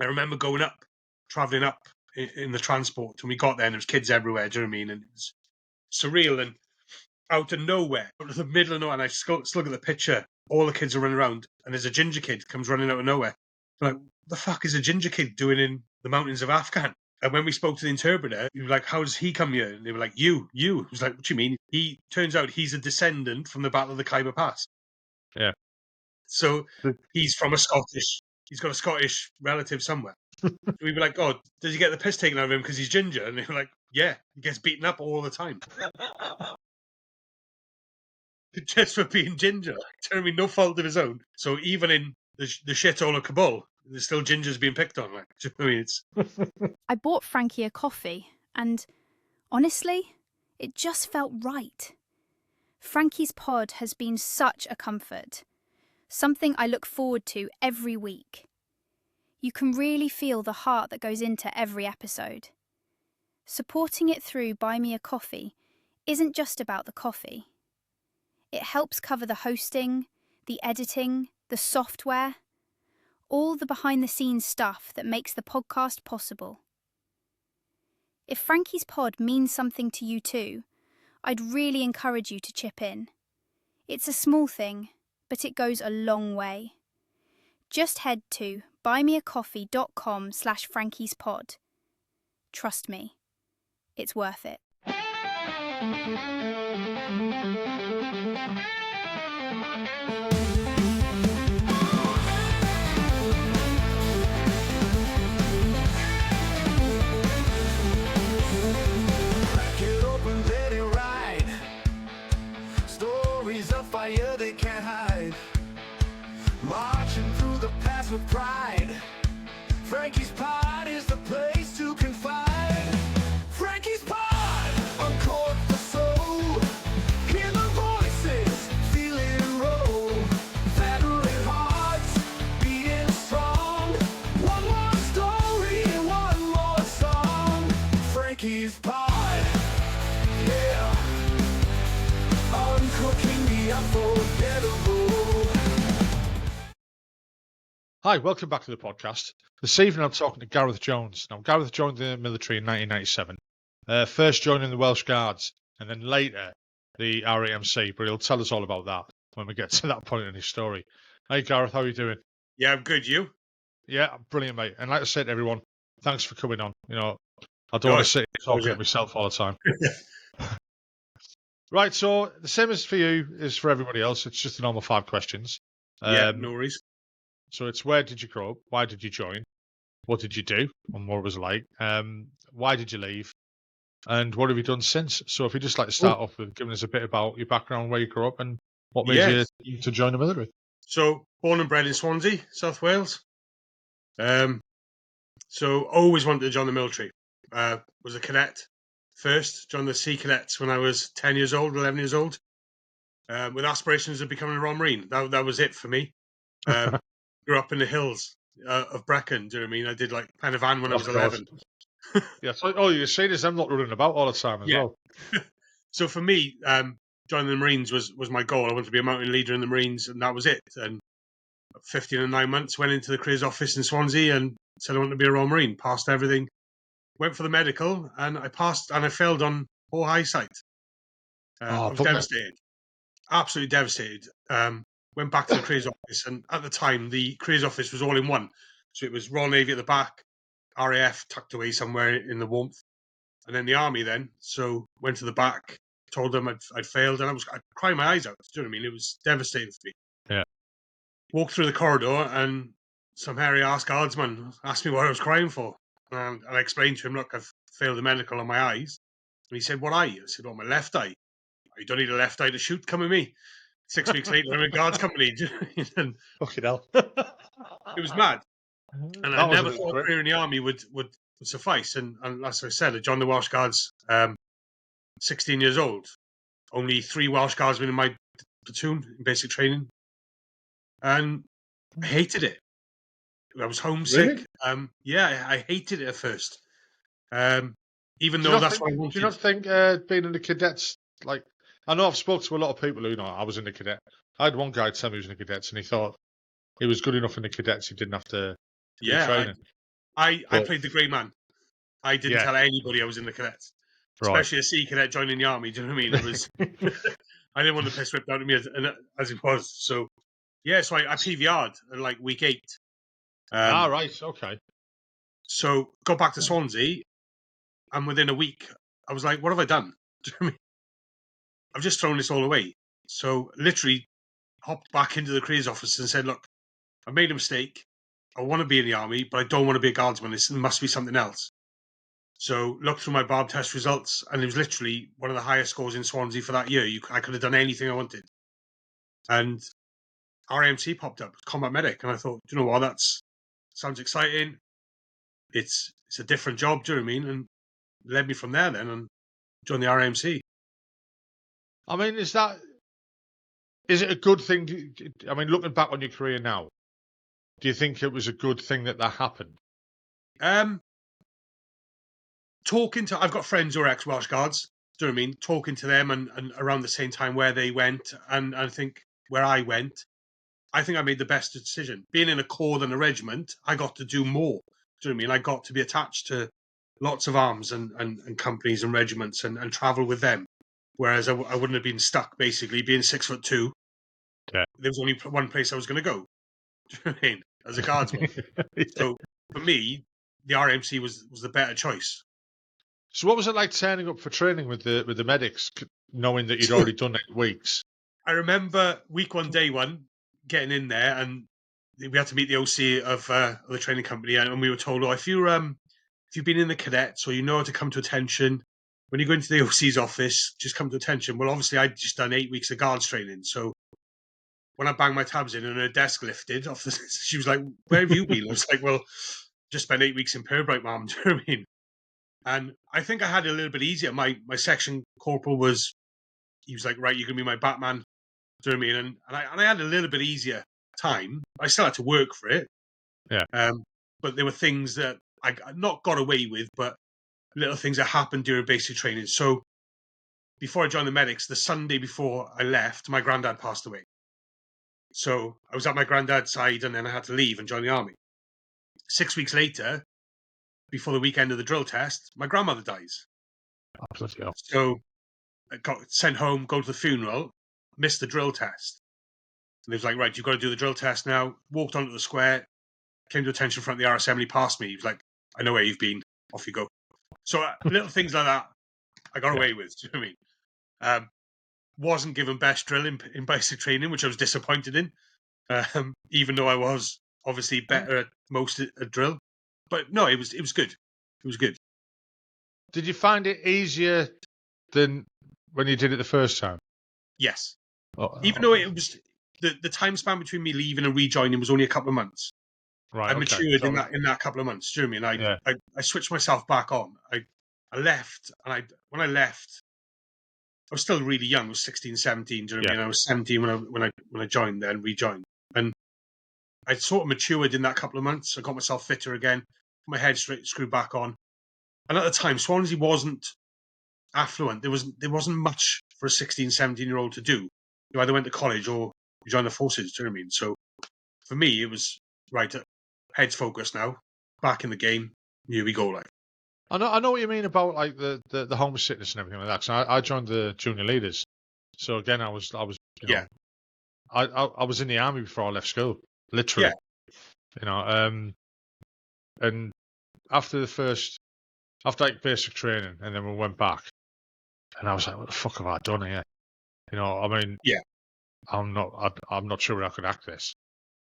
I remember traveling up in the transport, and we got there, and there was kids everywhere. Do you know what I mean? And it was surreal, and out of nowhere, out of the middle of nowhere, and I just look at the picture. All the kids are running around, and there's a ginger kid comes running out of nowhere. I'm like, what the fuck is a ginger kid doing in the mountains of Afghan? And when we spoke to the interpreter, he was like, how does he come here? And they were like, you. He was like, what do you mean? He turns out he's a descendant from the Battle of the Khyber Pass. Yeah. So he's got a Scottish relative somewhere. We were like, oh, does he get the piss taken out of him because he's ginger? And they were like, yeah, he gets beaten up all the time. Just for being ginger. Like, no fault of his own. So even in the shithole of Kabul, there's still gingers being picked on. Like, I mean, it's... I bought Frankie a coffee, and honestly, it just felt right. Frankie's pod has been such a comfort, something I look forward to every week. You can really feel the heart that goes into every episode. Supporting it through Buy Me a Coffee isn't just about the coffee. It helps cover the hosting, the editing, the software, all the behind-the-scenes stuff that makes the podcast possible. If Frankie's pod means something to you too, I'd really encourage you to chip in. It's a small thing, but it goes a long way. Just head to buymeacoffee.com/frankie'spod. Trust me, it's worth it. Fire they can't hide, marching through the past with pride. Frankie's pod is the place to confide. Frankie's pod, uncork the soul, hear the voices, feel it roll. Veteran hearts beating strong. One more story, one more song. Frankie's pod, yeah. Uncooking the unforgettable. Hi, welcome back to the podcast. This evening I'm talking to Gareth Jones. Now, Gareth joined the military in 1997, first joining the Welsh Guards, and then later the RAMC, but he'll tell us all about that when we get to that point in his story. Hey, Gareth, how are you doing? Yeah, I'm good. You? Yeah, brilliant, mate. And like I said to everyone, thanks for coming on. You know, I don't want to sit here talking to myself all the time. Right, so the same as for you is for everybody else. It's just the normal 5 questions. Yeah, no worries. So it's where did you grow up? Why did you join? What did you do? And what was it like? Why did you leave? And what have you done since? So if you just like to start off with giving us a bit about your background, where you grew up, and what made you to join the military. So born and bred in Swansea, South Wales. So always wanted to join the military. Was a cadet first, joined the Sea Cadets when I was 10 years old, 11 years old, with aspirations of becoming a Royal Marine. That was it for me. Grew up in the hills of Brecon, do you know what I mean? I did like Pen y Fan when I was 11. Yeah, so all you're saying is I'm not running about all the time as well. So for me, joining the Marines was my goal. I wanted to be a mountain leader in the Marines, and that was it. And 15 and 9 months, went into the careers office in Swansea and said I wanted to be a Royal Marine, passed everything. Went for the medical, and I passed, and I failed on poor eyesight. I was devastated, absolutely devastated. Went back to the careers office, and at the time, the careers office was all in one. So it was Royal Navy at the back, RAF tucked away somewhere in the warmth, and then the Army then. So went to the back, told them I'd failed, and I'd cry my eyes out. Do you know what I mean? It was devastating for me. Yeah. Walked through the corridor, and some hairy-ass guardsman asked me what I was crying for. And I explained to him, look, I've failed the medical on my eyes. And he said, what eye? I said, my left eye. You don't need a left eye to shoot, come with me. 6 weeks later, I'm in Guards Company. And fucking hell. It was mad. And I never thought a career in the Army would suffice. And as I said, I joined the Welsh Guards 16 years old. Only 3 Welsh Guardsmen in my platoon in basic training. And I hated it. I was homesick. Really? I hated it at first. Even though that's what I wanted. Do you not think being in the cadets, like, I know I've spoken to a lot of people who know I was in the cadet. I had one guy tell me he was in the cadets, and he thought he was good enough in the cadets, he didn't have to do training. I But- played the grey man. I didn't tell anybody I was in the cadets, Right. especially a sea cadet joining the army. Do you know what I mean? It was. I didn't want the piss ripped out of me as it was. So yeah, so I PVR'd at like week 8. Right, okay. So got back to Swansea, and within a week, I was like, "What have I done?" Do you know what I mean? I've just thrown this all away. So literally hopped back into the careers office and said, "Look, I made a mistake. I want to be in the army, but I don't want to be a guardsman. There must be something else." So looked through my barb test results, and it was literally one of the highest scores in Swansea for that year. I could have done anything I wanted. And RAMC popped up, combat medic, and I thought, do you know what, that sounds exciting. It's a different job, do you know what I mean? And led me from there then and joined the RAMC. I mean, is it a good thing? I mean, looking back on your career now, do you think it was a good thing that happened? I've got friends who are ex-Welsh Guards, do you know what I mean? Talking to them and around the same time where they went, and I think where I went, I think I made the best decision. Being in a corps than a regiment, I got to do more. Do you know what I mean? I got to be attached to lots of arms and companies and regiments and travel with them. Whereas I wouldn't have been stuck, basically, being 6'2". Yeah. There was only one place I was going to go. Do you know what I mean? As a guardsman. Yeah. So for me, the RMC was the better choice. So what was it like turning up for training with the medics, knowing that you'd already done 8 weeks? I remember week 1, day 1, getting in there, and we had to meet the OC of the training company, and we were told, if you've been in the cadets or you know how to come to attention, when you go into the OC's office, just come to attention. Well, obviously, I'd just done 8 weeks of guards training, so when I banged my tabs in and her desk lifted, she was like, "Where have you been?" I was like, "Well, just spent 8 weeks in Purbright, ma'am." Do you know what I mean? And I think I had it a little bit easier. My section corporal he was like, "Right, you're going to be my Batman." Do you know what I mean? And I had a little bit easier time. I still had to work for it. Yeah. But there were things that I not got away with, but little things that happened during basic training. So before I joined the medics, the Sunday before I left, my granddad passed away. So I was at my granddad's side, and then I had to leave and join the army. 6 weeks later, before the weekend of the drill test, my grandmother dies. Absolutely. So I got sent home, go to the funeral, missed the drill test. And he was like, "Right, you've got to do the drill test now." Walked onto the square, came to attention front of the RSM, and he passed me. He was like, "I know where you've been. Off you go." So little things like that, I got away with. Do you know what I mean? Wasn't given best drill in basic training, which I was disappointed in, even though I was obviously better at most at drill. But no, it was good. It was good. Did you find it easier than when you did it the first time? Yes. Even though it was the time span between me leaving and rejoining was only a couple of months. Right, I matured in that couple of months. Do you know what I mean? I switched myself back on. I left, and when I left, I was still really young. I was 16, 17. Do you know what I mean? I was 17 when I joined, then rejoined, and I sort of matured in that couple of months. I got myself fitter again, my head screwed back on. And at the time, Swansea wasn't affluent. There wasn't much for a 16, 17-year-old to do. You either went to college or you joined the forces. Do you know what I mean? So for me, it was right. Head's focused now. Back in the game. Here we go. Like I know what you mean about like the homesickness and everything like that. So I joined the junior leaders. So again, I was I was in the army before I left school, literally. Yeah. And after like basic training, and then we went back, and I was like, "What the fuck have I done here?" I mean, yeah, I'm not sure I could act this,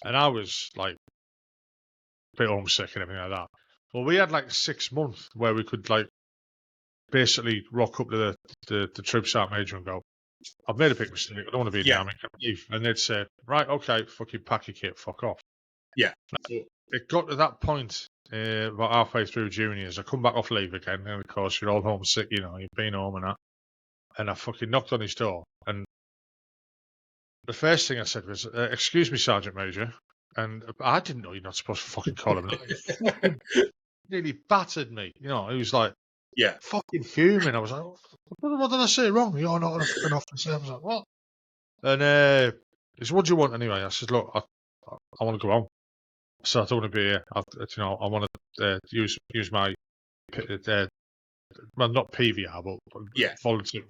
and I was like a bit homesick and everything like that. Well, we had like 6 months where we could like basically rock up to the troop sergeant major and go, "I've made a big mistake. I don't want to be in the army. Can I leave?" And they'd say, "Right, okay, fucking pack your kit, fuck off." Yeah. It got to that point about halfway through juniors. I come back off leave again, and of course you're all homesick. You've been home and that. And I fucking knocked on his door, and the first thing I said was, "Excuse me, Sergeant Major." And I didn't know you're not supposed to fucking call him that. Nearly battered me. He was like, fucking fuming. I was like, "What did I say wrong? You're not a fucking officer." I was like, "What?" And he said, "What do you want anyway?" I said, "Look, I want to go home." So I don't want to be here. I want to use my well, not PVR, but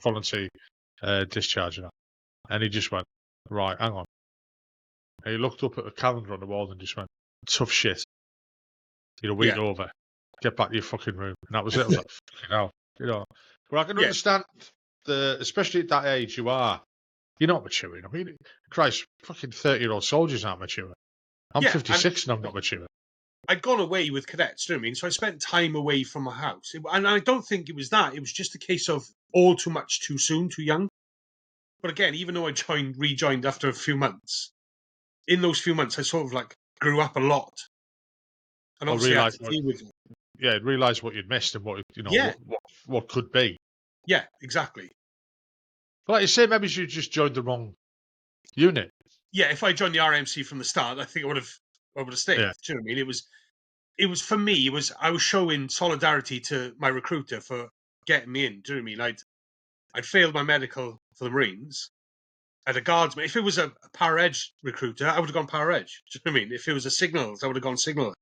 voluntary discharge. And he just went, right, hang on. And he looked up at the calendar on the wall and just went, tough shit. You're a week over. Get back to your fucking room. And that was it. I was like, fucking hell. But I can understand, especially at that age you're not maturing. I mean, Christ, fucking 30-year-old soldiers aren't mature. I'm 56 and I'm not mature. I'd gone away with cadets, do you know what I mean? So I spent time away from my house. And I don't think it was that. It was just a case of all too much too soon, too young. But again, even though I rejoined after a few months, in those few months, I sort of like grew up a lot. And obviously I had to deal with it. Yeah, realise what you'd missed and what could be. Yeah, exactly. But like you say, maybe you just joined the wrong unit. Yeah, if I joined the RAMC from the start, I think I would have stayed. Yeah. Do you know what I mean? It was for me. I was showing solidarity to my recruiter for getting me in. Do you know what I mean? I'd failed my medical for the Marines. I had a guardsman. If it was a para-edge recruiter, I would have gone para-edge. Do you know what I mean? If it was a signals, I would have gone signal.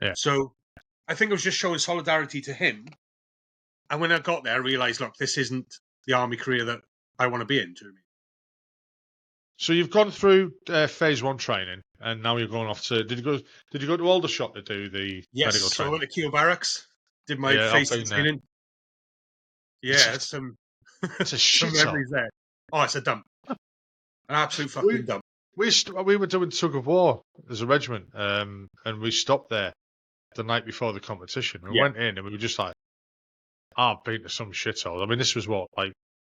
Yeah. So I think I was just showing solidarity to him. And when I got there, I realised, look, this isn't the army career that I want to be in. Do you know what I mean? So you've gone through phase 1 training, and now you're going off to. Did you go to Aldershot to do the medical training? So I went to Keele Barracks, did my phase 2 training. Yeah, it's a shit some memories there. Oh, it's a dump. An absolute fucking dump. We were doing tug of war as a regiment, and we stopped there the night before the competition. We went in and we were just like, I've been to some shithole. I mean, this was what, like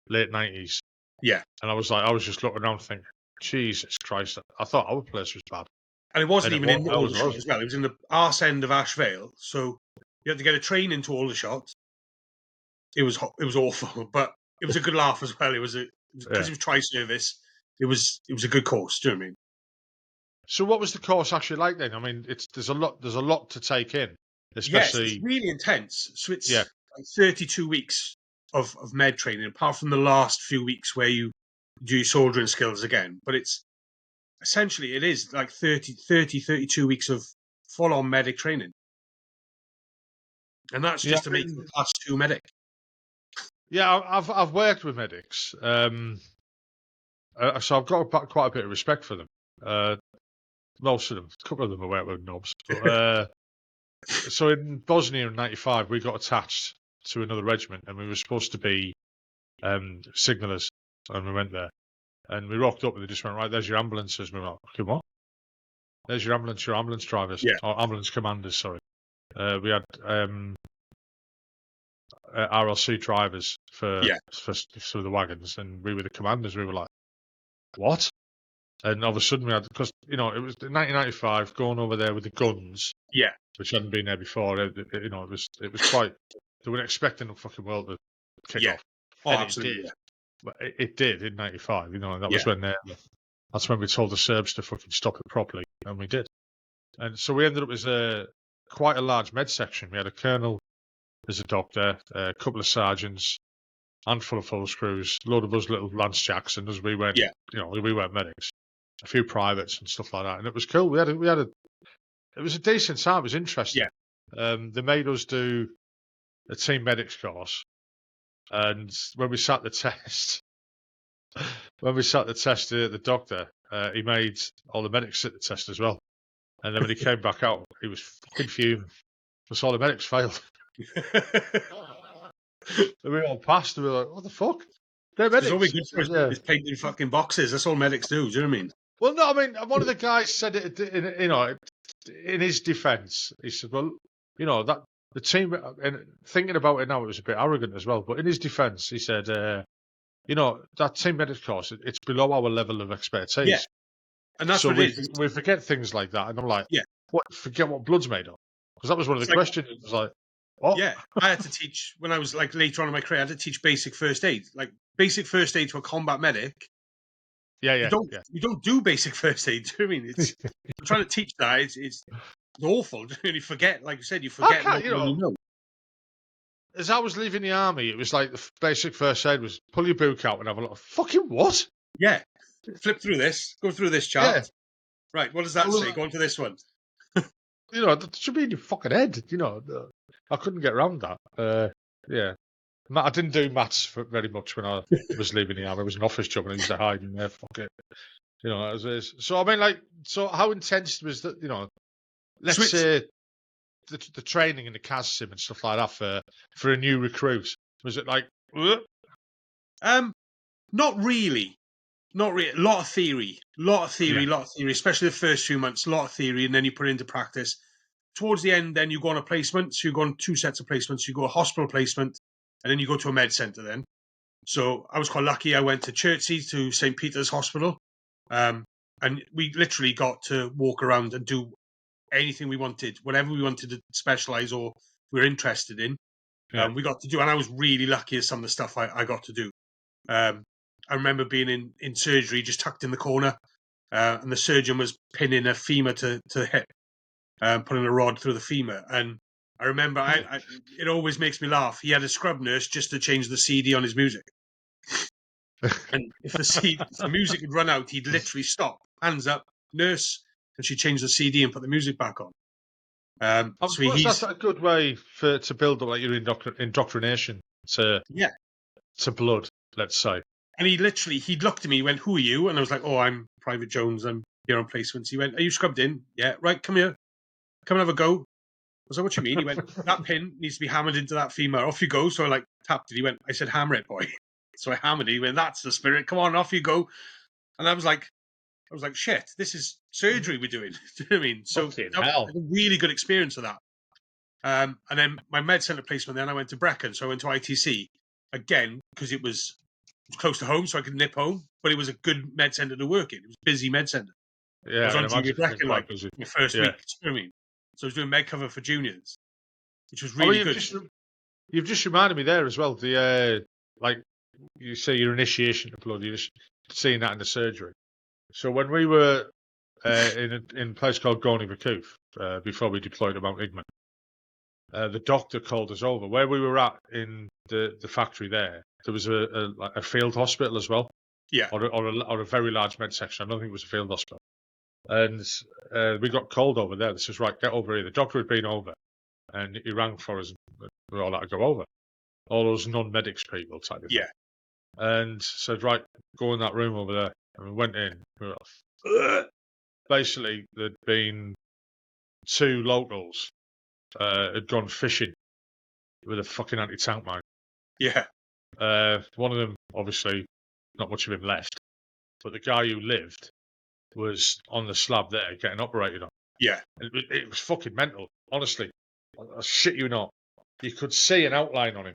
late 90s. Yeah. And I was just looking around thinking, Jesus Christ, I thought our place was bad. And it wasn't even in Aldershot as well. It was in the arse end of Ash Vale. So you had to get a train into Aldershot. It was awful, but it was a good laugh as well. Because it was tri-service. It was a good course. Do you know what I mean? So what was the course actually like then? I mean, there's a lot to take in, especially. Yes, it's really intense. So it's like 32 weeks of med training, apart from the last few weeks where you do your soldiering skills again. But it's essentially, it is like 32 weeks of full-on medic training. And that's just to make you a class 2 medic. Yeah, I've worked with medics. So I've got quite a bit of respect for them. Most of them, a couple of them I worked with knobs. But, so in Bosnia in '95, we got attached to another regiment, and we were supposed to be signallers, and we went there, and we rocked up, and they just went, right, there's your ambulances. And we were like, okay, what? There's your ambulance drivers, or ambulance commanders. Sorry, we had RLC drivers for the wagons, and we were the commanders. We were like, what? And all of a sudden we had, because it was 1995, going over there with the guns, which hadn't been there before. It was quite. They weren't expecting the fucking world to kick off. Oh, and absolutely. It did. But it did in '95. And that was when that's when we told the Serbs to fucking stop it properly, and we did. And so we ended up as quite a large med section. We had a colonel as a doctor, a couple of sergeants, handful of full screws, a load of us little Lance Jacks, and as we went, we weren't medics. A few privates and stuff like that, and it was cool. It was a decent time. It was interesting. They made us do a team medics course, and when we sat the test, the doctor he made all the medics sit the test as well, and then when he came back out, he was fucking fuming because all the medics failed. And we all passed, and we were like, "What the fuck?" They're medics. All we good for is painting fucking boxes. That's all medics do. Do you know what I mean? Well, no, I mean, one of the guys said it, in his defence. He said, well, that the team, and thinking about it now, it was a bit arrogant as well, but in his defence, he said, that team medics course, it's below our level of expertise. Yeah. And that's what it is. We forget things like that. And I'm like, forget what blood's made of? Because that was one of the questions. It was like, what? Yeah, I had to teach, when I was like later on in my career, I had to teach basic first aid. Like basic first aid to a combat medic. You don't do basic first aid. Do you know what I mean? I'm trying to teach that. It's awful. You forget, like you said, you forget what you know. As I was leaving the army, it was like the basic first aid was pull your book out and have a lot of fucking what? Yeah. Flip through this. Go through this chart. Yeah. Right, what does that say? Go on to this one. you know, that should be in your fucking head. You know, I couldn't get around that. Yeah. I didn't do maths very much when I was leaving the army. It was an office job and I used to hide in there. Fuck it. You know, as is. So, I mean, like, so how intense was that, you know, let's say the training in the CAS sim and stuff like that for a new recruit? Was it like, Not really. Not really. A lot of theory, especially the first few months. A lot of theory, and then you put it into practice. Towards the end, then you go on a placement. So you go on 2 sets of placements. You go a hospital placement, and then you go to a med centre then. So I was quite lucky. I went to Chertsey, to St. Peter's Hospital. And we literally got to walk around and do anything we wanted, whatever we wanted to specialise or we were interested in. Yeah. We got to do, and I was really lucky at some of the stuff I got to do. I remember being in surgery, just tucked in the corner, and the surgeon was pinning a femur to the hip, putting a rod through the femur. And I remember, it always makes me laugh. He had a scrub nurse just to change the CD on his music. And if the music had run out, he'd literally stop, hands up, nurse, and she'd change the CD and put the music back on. So that's a good way to build up like your indoctrination to blood, let's say. And he'd looked at me, he went, "Who are you?" And I was like, "Oh, I'm Private Jones. I'm here on placements." He went, "Are you scrubbed in?" "Yeah." "Right, come here. Come and have a go." I was like, "What do you mean?" He went, "That pin needs to be hammered into that femur. Off you go." So I tapped it. He went, I said, "Hammer it, boy." So I hammered it. He went, "That's the spirit. Come on, off you go." And I was like, "Shit, this is surgery we're doing." Do you know what I mean? So that was a really good experience of that. And then my med centre placement, then I went to Brecon. So I went to ITC again because it was close to home, so I could nip home. But it was a good med centre to work in. It was a busy med centre. Yeah, I was on junior Brecon my first week. Yeah. You know what I mean? So I was doing med cover for juniors, which was really good. You've just reminded me there as well. The like you say, your initiation to blood. You're just seeing that in the surgery. So when we were in a place called Gorney Macoof, before we deployed to Mount Igman, the doctor called us over. Where we were at in the factory there was a field hospital as well. Yeah. Or a very large med section. I don't think it was a field hospital. And we got called over there. This was right, get over here. The doctor had been over and he rang for us. And we were all like, go over. All those non-medics people type of thing. Yeah. And said, right, go in that room over there. And we went in. We were like, basically, there'd been 2 locals had gone fishing with a fucking anti-tank mine. Yeah. One of them, obviously, not much of him left. But the guy who lived was on the slab there getting operated on. Yeah. It was fucking mental, honestly. I shit you not. You could see an outline on him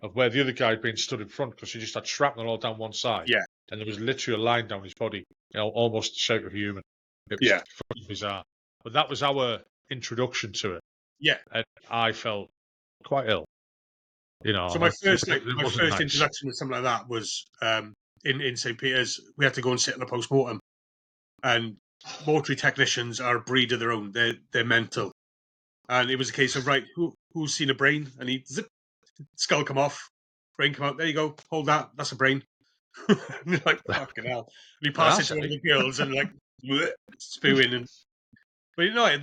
of where the other guy had been stood in front because he just had shrapnel all down one side. Yeah. And there was literally a line down his body, almost the shape of a human. It was fucking bizarre. But that was our introduction to it. Yeah. And I felt quite ill. You know. So my first nice. introduction to something like that was in St. Peter's. We had to go and sit in a post-mortem. And mortuary technicians are a breed of their own. They're mental. And it was a case of, right, who's seen a brain? And he skull come off, brain come out. There you go. Hold that. That's a brain. And you're like, fucking hell. And he passed it to one of the girls and like spewing. But you know,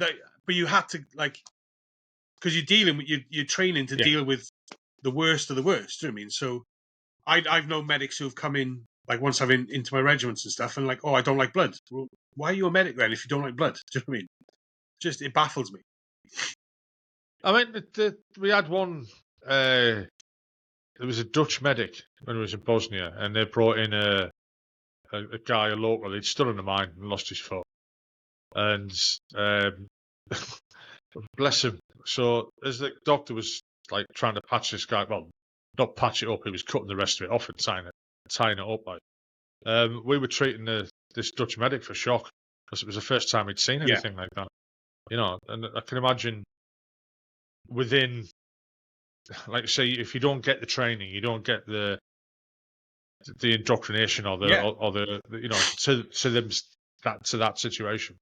but you had to because you're dealing with you're training to deal with the worst of the worst. Do you know what I mean? So I've known medics who've come in once I've been into my regiments and stuff, and I don't like blood. Well, why are you a medic then if you don't like blood? Do you know what I mean? Just it baffles me. I mean, we had one. There was a Dutch medic when he was in Bosnia, and they brought in a guy, a local. He'd stood in the mine and lost his foot, and bless him. So as the doctor was trying to patch this guy, well, not patch it up. He was cutting the rest of it off and tying it up. We were treating this Dutch medic for shock because it was the first time he'd seen anything like that. You know, and I can imagine within, say, if you don't get the training, you don't get the indoctrination or the to them to that situation.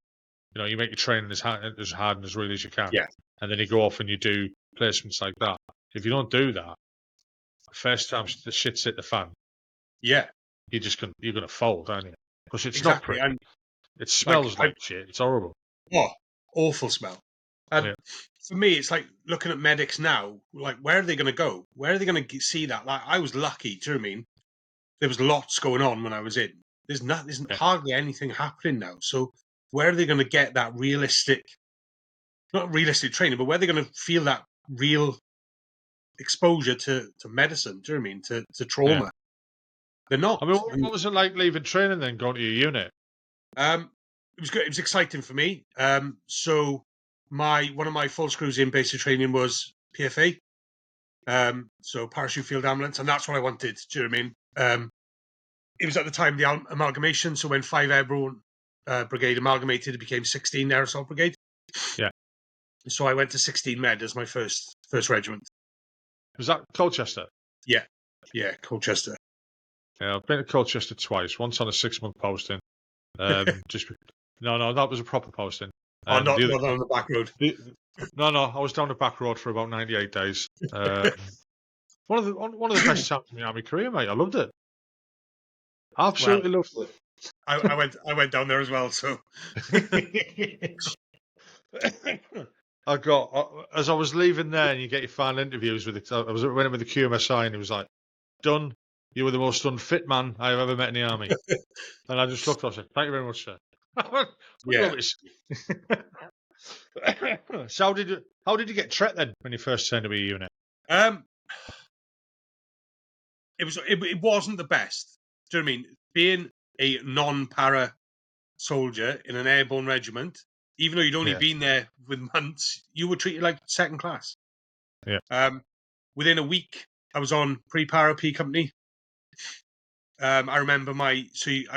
You know, you make your training as hard and as real as you can. Yeah. And then you go off and you do placements like that. If you don't do that, first time the shit's hit the fan, you're gonna fold, aren't you? Because it's not pretty. And it smells like shit. It's horrible. Oh, awful smell. And Yeah. for me, it's like looking at medics now. Like, where are they going to go? Where are they going to see that? Like, I was lucky. Do you know what I mean? There was lots going on when I was in. There's Yeah. hardly anything happening now. So where are they going to get that not realistic training, but where are they going to feel that real exposure to medicine? Do you know what I mean? To trauma. Yeah. They're not. I mean, what was it like leaving training then, going to your unit? It was good. It was exciting for me. So one of my full screws in basic training was PFA. So parachute field ambulance, and that's what I wanted. Do you know what I mean? It was at the time the amalgamation. So when 5 Airborne Brigade amalgamated, it became 16 Air Assault Brigade. Yeah. So I went to 16 Med as my first regiment. Was that Colchester? Yeah, Colchester. Yeah, I've been to Colchester twice. Once on a 6-month posting. No, that was a proper posting. Oh, And not the other- on the back road. No, I was down the back road for about 98 days. One of the best times in my army career, mate. I loved it. Absolutely loved it. I went down there as well. So I got as I was leaving there, and you get your final interviews with it. I went in with the QMSI, and he was like, "Done. You were the most unfit man I have ever met in the army." And I just looked. I said, "Thank you very much, sir." yeah. So how did you get Tret then when you first turned to be a unit? It wasn't the best. Do you know what I mean? Being a non-para soldier in an airborne regiment, even though you'd only been there with months, you were treated like second class. Yeah. Within a week, I was on pre-para P company. I remember I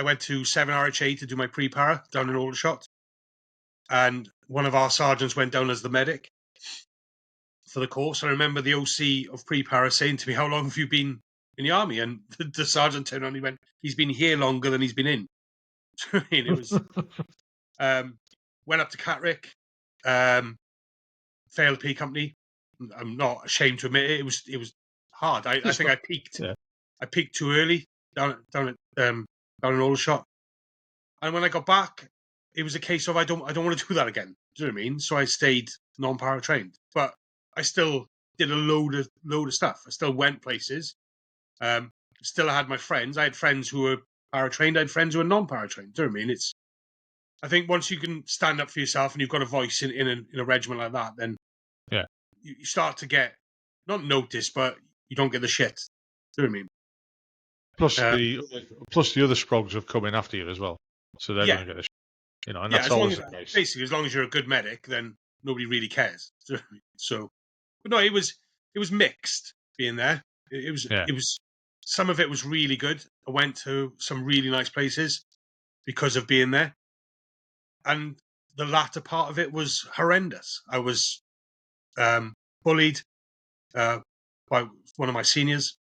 went to 7 RHA to do my pre-para down in Aldershot, and one of our sergeants went down as the medic for the course. I remember the OC of pre-para saying to me, "How long have you been in the army?" And the sergeant turned around and he went, "He's been here longer than he's been in." It was went up to Catterick, failed P company. I'm not ashamed to admit it. It was hard. I think I peaked. Yeah. I peaked too early down in Aldershot, and when I got back, it was a case of I don't want to do that again. Do you know what I mean? So I stayed non-para trained, but I still did a load of stuff. I still went places. Still had my friends. I had friends who were para trained. I had friends who were non-para trained. Do you know what I mean? I think once you can stand up for yourself and you've got a voice in a regiment like that, then you start to get not noticed, but you don't get the shit. Do you know what I mean? Plus the other sprogs have come in after you as well, so they're going to get the shit. And that's always the case. Basically, as long as you're a good medic, then nobody really cares. So, but no, it was mixed being there. It was some of it was really good. I went to some really nice places because of being there, and the latter part of it was horrendous. I was bullied by one of my seniors.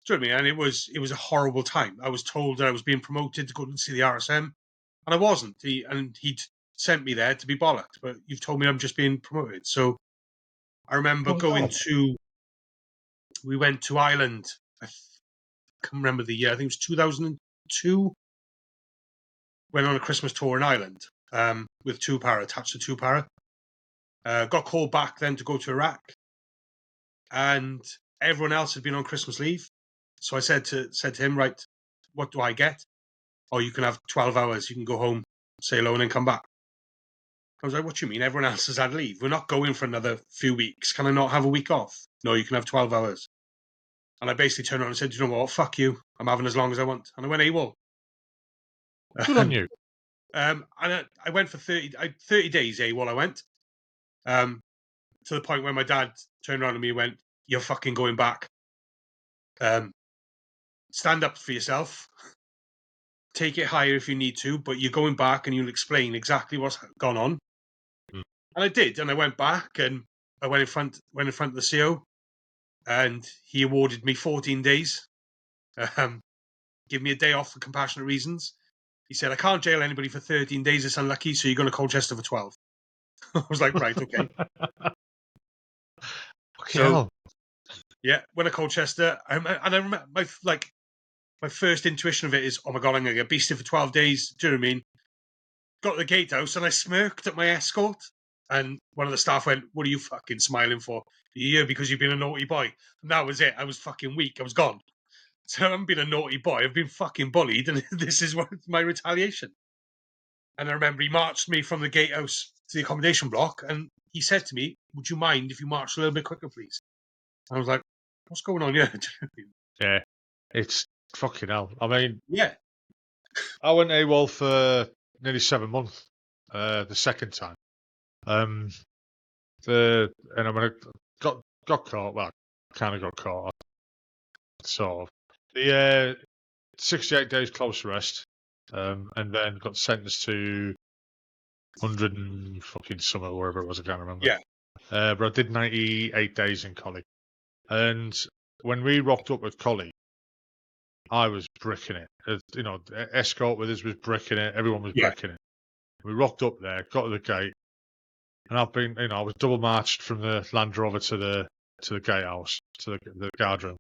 Do you know what I mean? And it was a horrible time. I was told that I was being promoted to go and see the RSM, and I wasn't. He'd sent me there to be bollocked, but you've told me I'm just being promoted. So I remember we went to Ireland. I can't remember the year. I think it was 2002. Went on a Christmas tour in Ireland with two para, attached to two para. Got called back then to go to Iraq, and everyone else had been on Christmas leave. So I said to him, "Right, what do I get? Oh, you can have 12 hours. You can go home, say hello, and then come back." I was like, "What do you mean? Everyone else has had leave. We're not going for another few weeks. Can I not have a week off?" "No, you can have 12 hours. And I basically turned around and said, "You know what? Fuck you. I'm having as long as I want." And I went AWOL. Good on you. And I went for 30 days AWOL. I went to the point where my dad turned around to me and went, "You're fucking going back. Stand up for yourself. Take it higher if you need to, but you're going back and you'll explain exactly what's gone on." And I did, and I went back and I went in front of the CO, and he awarded me 14 days. Give me a day off for compassionate reasons. He said, "I can't jail anybody for 13 days. It's unlucky, so you're going to Colchester for 12. I was like, right, okay. So, yeah, went to Colchester, and I remember my first intuition of it is, oh my God, I'm going to get beasted for 12 days. Do you know what I mean? Got to the gatehouse and I smirked at my escort. And one of the staff went, "What are you fucking smiling for? Are you here because you've been a naughty boy?" And that was it. I was fucking weak. I was gone. So I haven't been a naughty boy. I've been fucking bullied, and this is my retaliation. And I remember he marched me from the gatehouse to the accommodation block, and he said to me, "Would you mind if you marched a little bit quicker, please?" And I was like, "What's going on here?" Yeah, it's fucking hell. I mean, Yeah. I went AWOL for nearly 7 months. The second time, and I got caught. Well, kind of got caught. Sort of. The 68 days close arrest, and then got sentenced to 100 and fucking something, wherever it was. I can't remember. Yeah. But I did 98 days in Collie, and when we rocked up with Collie, I was bricking it. The escort with us was bricking it. Everyone was bricking it. We rocked up there, got to the gate, and I was double marched from the Land Rover to the gatehouse, to the guard room,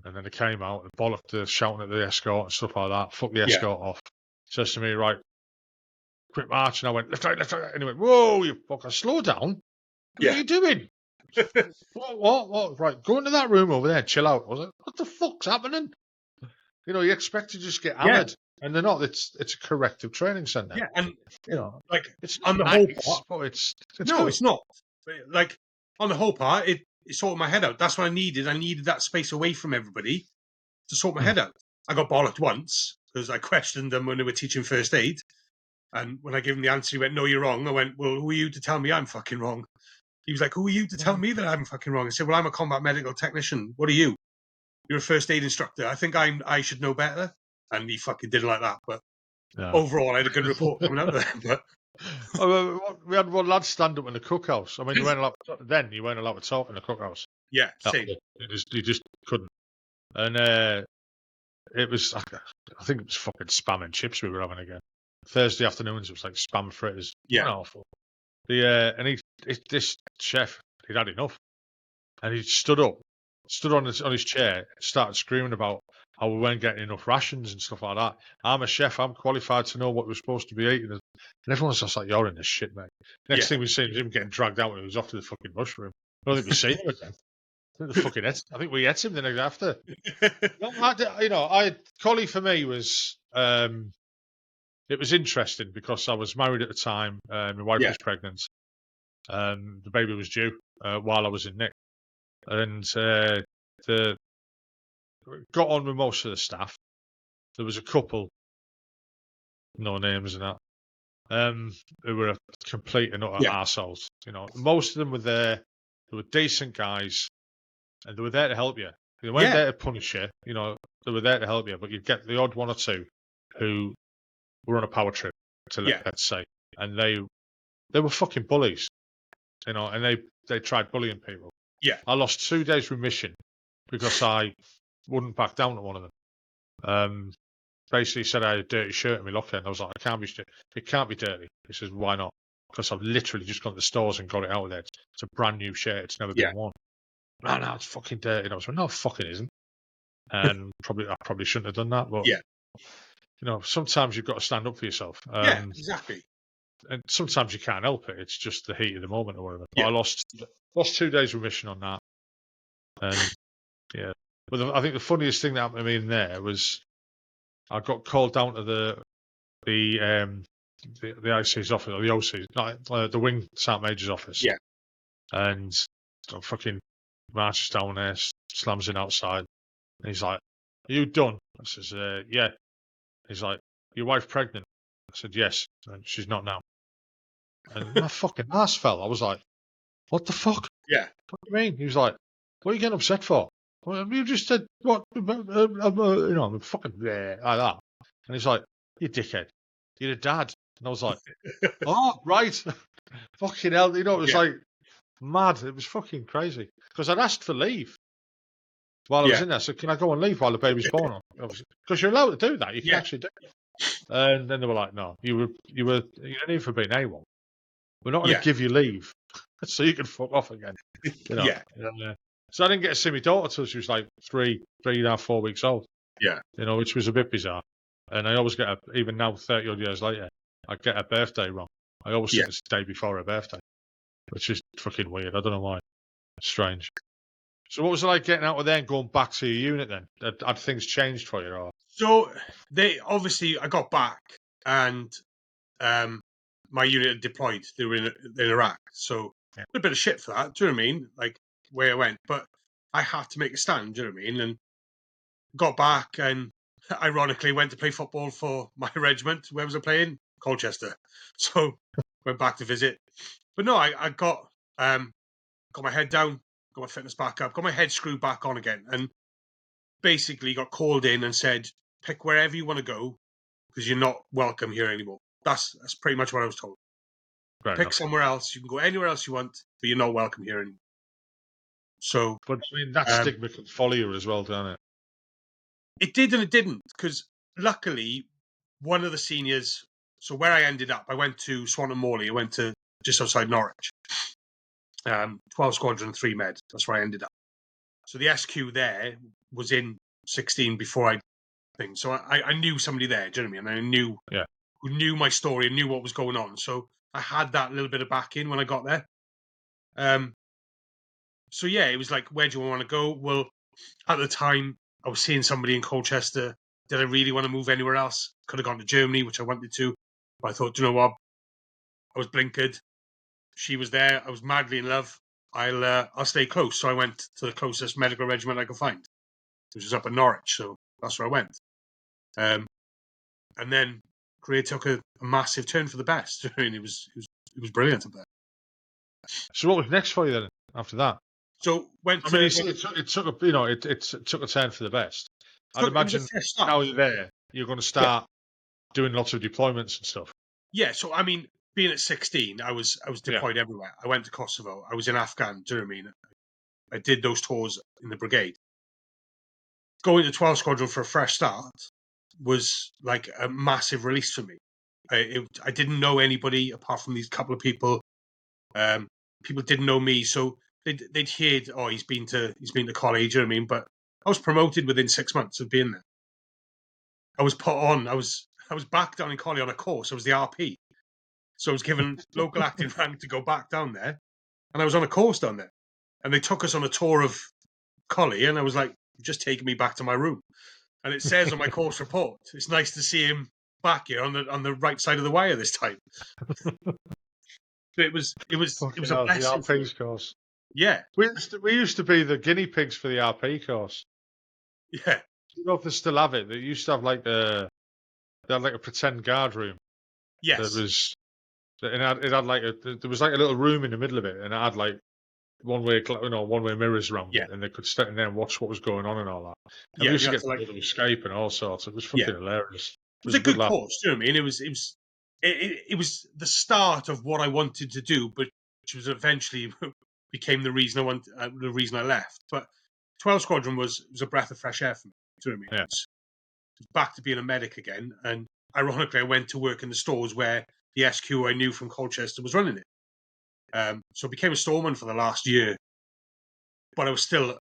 and then they came out and bollocked shouting at the escort and stuff like that. Fuck the escort off. Says to me, "Right, quick march," and I went left, right, and he went, "Whoa, you fucker, slow down! What are you doing?" What? Right, go into that room over there, chill out. I was like, "What the fuck's happening?" You expect to just get hammered, and they're not. It's a corrective training centre. Yeah, and like it's on the nice, whole part, but it's no, it's not. Like on the whole part, it sorted my head out. That's what I needed. I needed that space away from everybody to sort my head out. I got bollocked once because I questioned them when they were teaching first aid, and when I gave him the answer, he went, "No, you're wrong." I went, "Well, who are you to tell me I'm fucking wrong?" He was like, "Who are you to tell me that I'm fucking wrong?" I said, "Well, I'm a combat medical technician. What are you? You're a first aid instructor. I think I should know better." And he fucking did it like that. But overall, I had a good report coming out of there. But we had one lad stand up in the cookhouse. I mean, you weren't allowed to talk in the cookhouse. Yeah, same. You just couldn't. And it was, I think it was fucking spam and chips we were having again. Thursday afternoons, it was like spam fritters. Yeah. Awful. This chef, he'd had enough. And he stood on his chair, started screaming about how we weren't getting enough rations and stuff like that. I'm a chef. I'm qualified to know what we're supposed to be eating. And everyone's just like, "You're in this shit, mate." Next thing we see was him getting dragged out, and he was off to the fucking mushroom. I don't think we've seen him again. I think we ate him the night after. Collie for me was it was interesting because I was married at the time. My wife was pregnant. The baby was due while I was in Nick, and got on with most of the staff. There was a couple, no names and that, who were complete and utter arseholes. Most of them were there. They were decent guys, and they were there to help you. They weren't there to punish you. They were there to help you, but you'd get the odd one or two who were on a power trip, let's say, and they were fucking bullies. And they tried bullying people. Yeah. I lost 2 days remission because I wouldn't back down to one of them. Basically said I had a dirty shirt in my locker, and I was like, it can't be dirty. He says, "Why not?" Because I've literally just gone to the stores and got it out of there. It's a brand new shirt. It's never been worn. No, it's fucking dirty. And I was like, "No, fucking isn't." And I probably shouldn't have done that, but sometimes you've got to stand up for yourself. Exactly. And sometimes you can't help it. It's just the heat of the moment or whatever. But I lost 2 days remission on that. And but I think the funniest thing that happened to me in there was I got called down to the IC's office, or the OC, the Wing Sergeant Major's office. Yeah. And I fucking marches down there, slams in outside. And he's like, "Are you done?" I says, "Yeah." He's like, "Your wife pregnant?" I said, "Yes." And "She's not now." And my fucking ass fell. I was like, "What the fuck?" Yeah. What do you mean? He was like, "What are you getting upset for?" Well, you just said, "What?" I'm fucking like that. And he's like, "You dickhead. You're a dad." And I was like, "Oh, right." Fucking hell. It was like mad. It was fucking crazy. Because I'd asked for leave while I was in there. So can I go on leave while the baby's born? Because you're allowed to do that. You can actually do it. And then they were like, "No, you didn't even for being A1. We're not going to give you leave so you can fuck off again." So I didn't get to see my daughter till she was like 3.5, 4 weeks old. Yeah. Which was a bit bizarre. And I always get even now, 30 odd years later, I get her birthday wrong. I always Yeah. think it's the day before her birthday, which is fucking weird. I don't know why. It's strange. So what was it like getting out of there and going back to your unit then? Had things changed for you? Or? So I got back and my unit had deployed. They were in Iraq, so a bit of shit for that. Do you know what I mean? Like where I went, but I had to make a stand. Do you know what I mean? And got back and ironically went to play football for my regiment. Where was I playing? Colchester. So went back to visit. But no, I got my head down, got my fitness back up, got my head screwed back on again, and basically got called in and said, pick wherever you want to go because you're not welcome here anymore. That's pretty much what I was told. Right Pick somewhere else. You can go anywhere else you want, but you're not welcome here anymore. So, but I mean, that stigma can follow you as well, doesn't it? It did and it didn't, because luckily, one of the seniors. So where I ended up, I went to Swanton Morley. I went to just outside Norwich. 12 Squadron, 3 Med. That's where I ended up. So the SQ there was in 16 before I think. So I knew somebody there. Do you know what I mean? And I knew who knew my story and knew what was going on. So I had that little bit of backing when I got there. So yeah, it was like, where do you want to go? Well, at the time, I was seeing somebody in Colchester. Did I really want to move anywhere else? Could have gone to Germany, which I wanted to. But I thought, do you know what? I was blinkered. She was there. I was madly in love. I'll stay close. So I went to the closest medical regiment I could find, which was up in Norwich. So that's where I went. And then career took a massive turn for the best. I mean, it was brilliant up there. So what was next for you then after that? So it took a turn for the best. I'd imagine now you're there, you're going to start doing lots of deployments and stuff. Yeah. So I mean, being at 16, I was deployed everywhere. I went to Kosovo. I was in Afghan. Do you know what I mean? I did those tours in the brigade. Going to 12 Squadron for a fresh start was like a massive release for me. I didn't know anybody apart from these couple of people. People didn't know me, so they'd heard, oh, he's been to college. You know what I mean? But I was promoted within 6 months of being there. I was put on. I was back down in Collie on a course. I was the RP, so I was given local acting rank to go back down there, and I was on a course down there. And they took us on a tour of Collie, and I was like, just taking me back to my room. And it says on my course report, it's nice to see him back here on the right side of the wire this time. It was a blessing. The RP's course. Yeah, we used to be the guinea pigs for the RP course. Yeah, I don't know if they still have it. They used to have like they had like a pretend guard room. Yes, there was like a little room in the middle of it, and it had like one way mirrors around it, and they could sit in there and watch what was going on and all that. And we used to get to escape and all sorts. It was fucking hilarious. It was a good course. Do you know what I mean? It was the start of what I wanted to do, but which was eventually became the reason I left. But 12 Squadron was a breath of fresh air for me. Do you know what I mean? It was back to being a medic again, and ironically, I went to work in the stores where the SQ I knew from Colchester was running it. So I became a storeman for the last year, but I was still,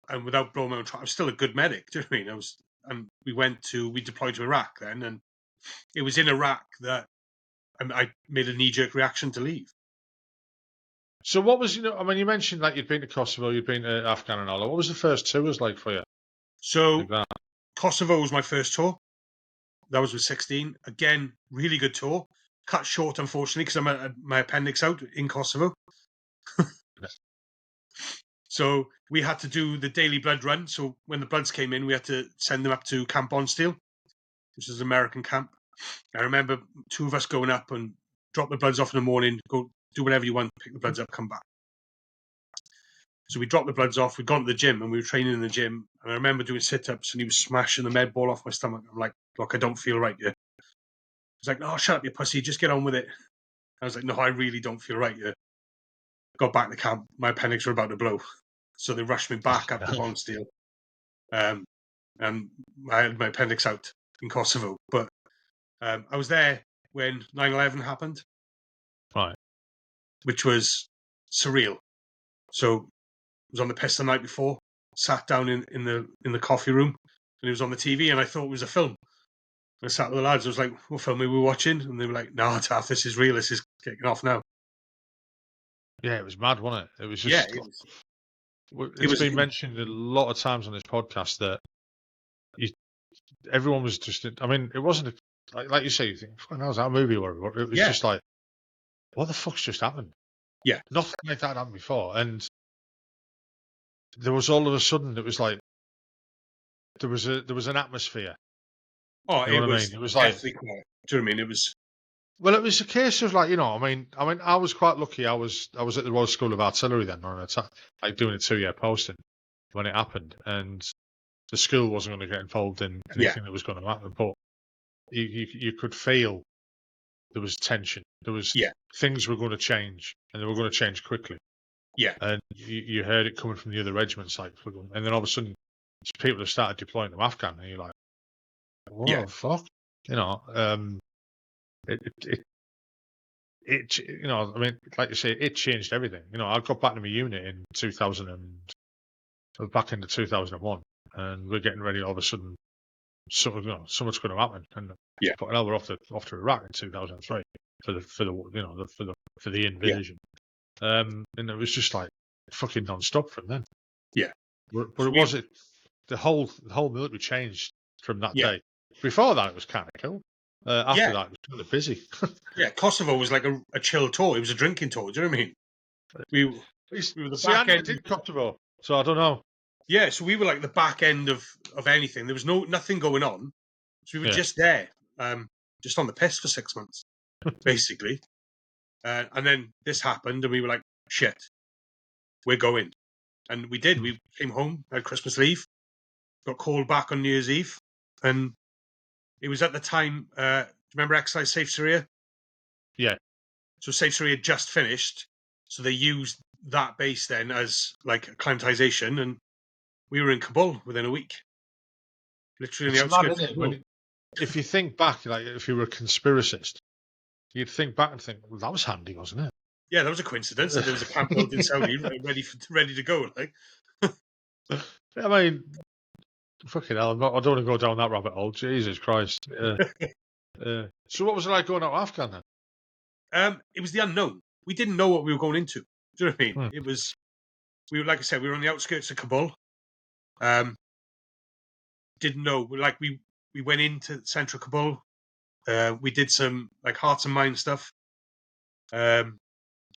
and without blowing my own trumpet, I was still a good medic. Do you know what I mean? And we deployed to Iraq then, and it was in Iraq that I made a knee-jerk reaction to leave. So what was, you mentioned like you'd been to Kosovo, you'd been to Afghan and all that. What was the first tours like for you? So Kosovo was my first tour. That was with 16. Again, really good tour. Cut short, unfortunately, because I had my appendix out in Kosovo. So we had to do the daily blood run. So when the bloods came in, we had to send them up to Camp Bonsteel, which is an American camp. I remember 2 of us going up and drop the bloods off in the morning, go do whatever you want, pick the bloods up, come back. So we dropped the bloods off. We'd gone to the gym and we were training in the gym. And I remember doing sit-ups and he was smashing the med ball off my stomach. I'm like, look, I don't feel right yet. He's like, no, shut up, you pussy. Just get on with it. I was like, no, I really don't feel right yet. Got back to camp. My appendix were about to blow. So they rushed me back up to Bonsteel. And I had my appendix out in Kosovo. But I was there when 9/11 happened. Right. Which was surreal. So I was on the piss the night before, sat down in the coffee room, and it was on the TV, and I thought it was a film. I sat with the lads. I was like, "What film are we watching?" And they were like, "No, Taff, this is real. This is kicking off now." Yeah, it was mad, wasn't it? It was Yeah, just. it was. It's been mentioned a lot of times on this podcast that everyone was just. I mean, it wasn't like you say. You think, "Fucking hell's that movie?" Or whatever. It was just like, what the fuck's just happened? Yeah, nothing like that happened before, and there was all of a sudden it was like there was an atmosphere. Oh, You know it what I was mean? It was like, deathly quiet. Do you know what I mean? It was. well, it was a case of like, I mean, I was quite lucky. I was at the Royal School of Artillery then, like doing a 2-year posting when it happened, and the school wasn't going to get involved in anything that was going to happen, but you could feel there was tension. There was things were going to change, and they were going to change quickly. Yeah, and you heard it coming from the other regiments, like, and then all of a sudden, people have started deploying to Afghan, and you're like, what the fuck? It I mean, like you say, it changed everything. I got back to my unit in 2000 and back into 2001, and we're getting ready. All of a sudden, something's going to happen, and but now we're off to Iraq in 2003 for the invasion. And it was just like fucking non-stop from then. Yeah, but the whole military changed from that day. Before that, it was kind of cool. After that, it was kind of busy. Yeah, Kosovo was like a chill tour. It was a drinking tour. Do you know what I mean? We were the back end. Did Kosovo, so I don't know. Yeah, so we were like the back end of anything. There was nothing going on, so we were just there, just on the piss for 6 months, basically. And then this happened, and we were like, "Shit, we're going." And we did. We came home, had Christmas leave, got called back on New Year's Eve, and it was at the time. Do you remember exercise Safe Syria? Yeah. So Safe Syria had just finished, so they used that base then as like acclimatization, and we were in Kabul within a week. Literally on the outskirts of Kabul. If you think back, like if you were a conspiracist, you'd think back and think, well, that was handy, wasn't it? Yeah, that was a coincidence that there was a camp built in Saudi ready to go. Like, I mean, fucking hell, I don't want to go down that rabbit hole. Jesus Christ. So what was it like going out to Afghan then? It was the unknown. We didn't know what we were going into. Do you know what I mean? It was, like I said, we were on the outskirts of Kabul. Didn't know. Like we went into central Kabul. We did some like hearts and minds stuff.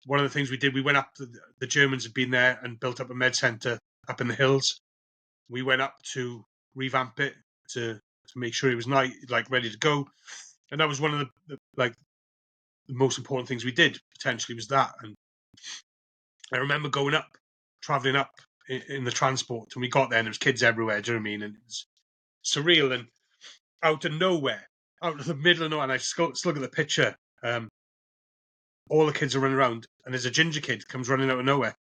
One of the things we did, we went up. The Germans had been there and built up a med center up in the hills. We went up to revamp it to make sure it was like ready to go. And that was one of the most important things we did. Potentially was that. And I remember going up, traveling up in the transport, and we got there and there was kids everywhere. Do you know what I mean? And it was surreal, and out of nowhere, out of the middle of nowhere, and I still look at the picture. All the kids are running around, and there's a ginger kid comes running out of nowhere.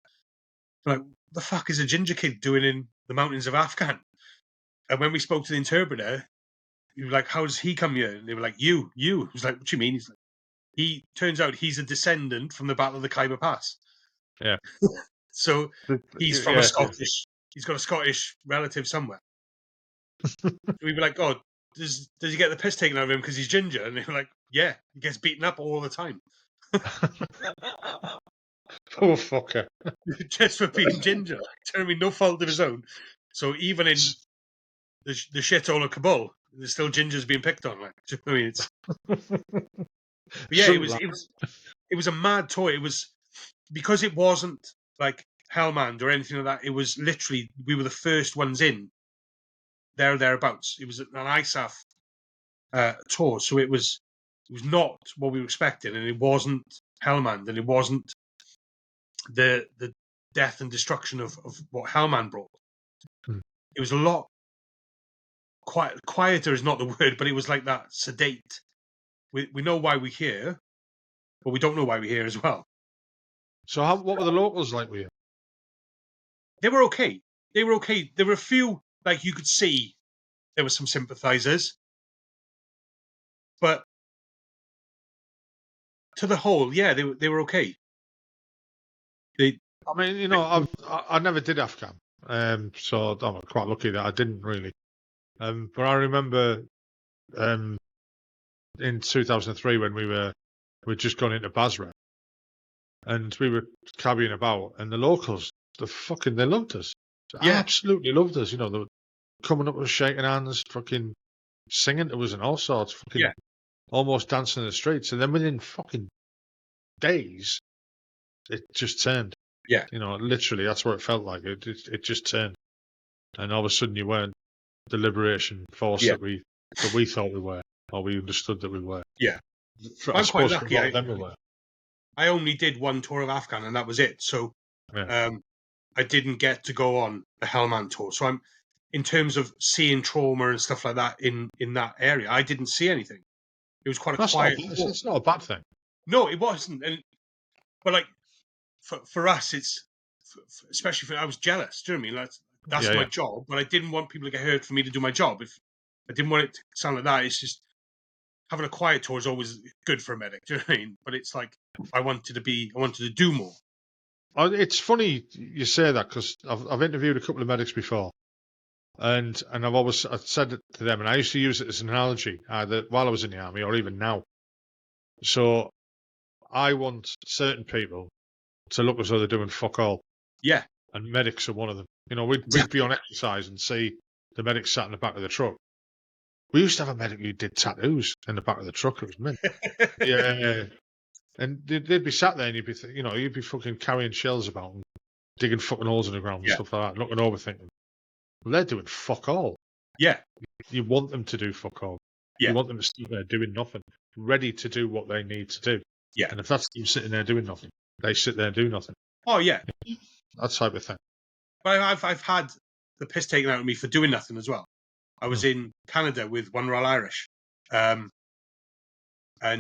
I'm like, what the fuck is a ginger kid doing in the mountains of Afghan? And when we spoke to the interpreter, he was like, how does he come here? And they were like, you. He was like, what do you mean? He's like, he turns out he's a descendant from the Battle of the Khyber Pass. Yeah. So he's from he's got a Scottish relative somewhere. We were like, oh, does he get the piss taken out of him because he's ginger? And they were like, yeah, he gets beaten up all the time. Poor fucker. Just for being ginger. Jeremy, no fault of his own. So even in the shithole of Kabul, there's still gingers being picked on. Like, I mean, it's... But yeah, it was a mad toy. It was because it wasn't like Helmand or anything like that. It was literally, we were the first ones in thereabouts. It was an ISAF tour, so it was not what we were expecting, and it wasn't Helmand, and it wasn't the death and destruction of what Helmand brought. It was a lot quieter is not the word, but it was like that sedate. We know why we're here, but we don't know why we're here as well. So what were the locals like with you? They were okay. There were a few, like you could see there were some sympathisers, but to the whole, yeah, they were okay. I mean, I never did Afghan, so I'm quite lucky that I didn't really. But I remember in 2003 when we'd just gone into Basra, and we were carrying about, and the locals, they loved us. Yeah. Absolutely loved us. You know, they were coming up with us, shaking hands, fucking singing to us and all sorts, fucking Yeah. almost dancing in the streets. And then within fucking days, it just turned. Yeah. You know, literally, that's what it felt like. It just turned, and all of a sudden, you weren't the liberation force Yeah. that we thought we were, or we understood that we were. Yeah. I I'm quite suppose lucky. for a lot of them we were. I only did one tour of Afghan, and that was it. So Yeah. I didn't get to go on a Hellman tour. So I'm, in terms of seeing trauma and stuff like that in that area, I didn't see anything. It was quite a quiet. It's not a bad thing. No, it wasn't. But like for us, it's especially I was jealous. Do you know what I mean? That's my job, but I didn't want people to get hurt for me to do my job. If I didn't want it to sound like that, it's just having a quiet tour is always good for a medic. Do you know what I mean? But it's like I wanted to do more. It's funny you say that because I've interviewed a couple of medics before, and I've said it to them, and I used to use it as an analogy either while I was in the army or even now. So I want certain people to look as though they're doing fuck all. Yeah. And medics are one of them. You know, we'd be on exercise and see the medics sat in the back of the truck. We used to have a medic who did tattoos in the back of the truck. It was mint. Yeah. And they'd be sat there and you'd be fucking carrying shells about and digging fucking holes in the ground and stuff like that, looking over thinking, well, they're doing fuck all. Yeah. You want them to do fuck all. Yeah. You want them to sit there doing nothing, ready to do what they need to do. Yeah. And if that's them sitting there doing nothing, they sit there and do nothing. Oh, yeah. That type of thing. But I've had the piss taken out of me for doing nothing as well. I was in Canada with One Royal Irish, and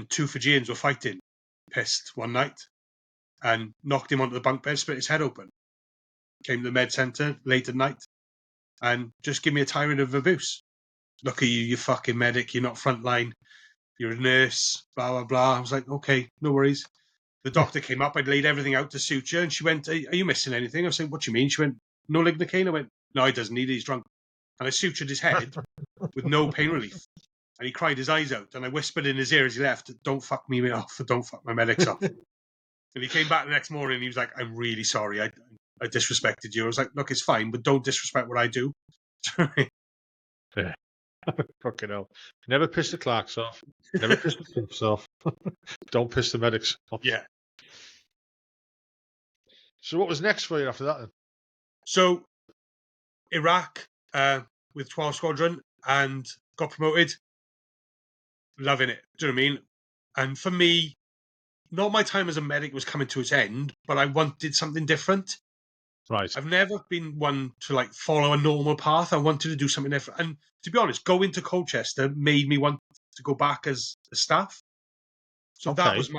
two Fijians were fighting, pissed one night, and knocked him onto the bunk bed, split his head open. Came to the med centre late at night, and just give me a tirade of abuse. Look at you, you fucking medic. You're not frontline. You're a nurse. Blah blah blah. I was like, okay, no worries. The doctor came up. I'd laid everything out to suture, and she went, "Are you missing anything?" I was like, "What do you mean?" She went, "No lignocaine." I went, "No, he doesn't need it. He's drunk." And I sutured his head with no pain relief. And he cried his eyes out. And I whispered in his ear as he left, "Don't fuck me off. Don't fuck my medics off." And he came back the next morning and he was like, "I'm really sorry. I disrespected you." I was like, "Look, it's fine, but don't disrespect what I do." Yeah. Fucking hell. Never piss the clerks off. Never piss the troops off. Don't piss the medics off. Yeah. So what was next for you after that then? So Iraq with 12 Squadron and got promoted. Loving it. Do you know what I mean? And for me, not my time as a medic was coming to its end, but I wanted something different. Right. I've never been one to like follow a normal path. I wanted to do something different. And to be honest, going to Colchester made me want to go back as a staff. So that was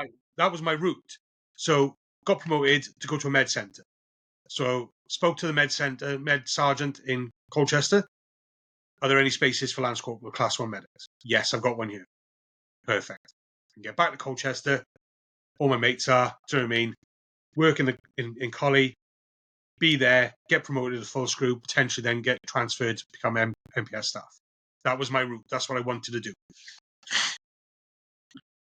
my route. So got promoted to go to a med centre. So spoke to the med sergeant in Colchester. Are there any spaces for Lance Corporal Class 1 medics? Yes, I've got one here. Perfect. I can get back to Colchester. All my mates are, do you know what I mean? Work in Collie, be there, get promoted to full screw, potentially then get transferred to become MPS staff. That was my route. That's what I wanted to do.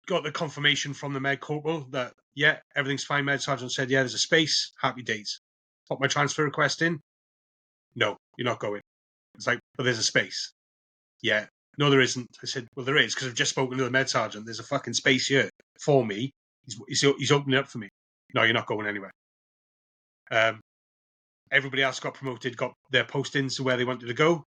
Got the confirmation from the med corporal that, yeah, everything's fine. Med sergeant said, yeah, there's a space. Happy days. Put my transfer request in. No, you're not going. It's like, but there's a space. Yeah. No, there isn't. I said, well, there is, because I've just spoken to the med sergeant. There's a fucking space here for me. He's opening up for me. No, you're not going anywhere. Everybody else got promoted, got their postings to where they wanted to go.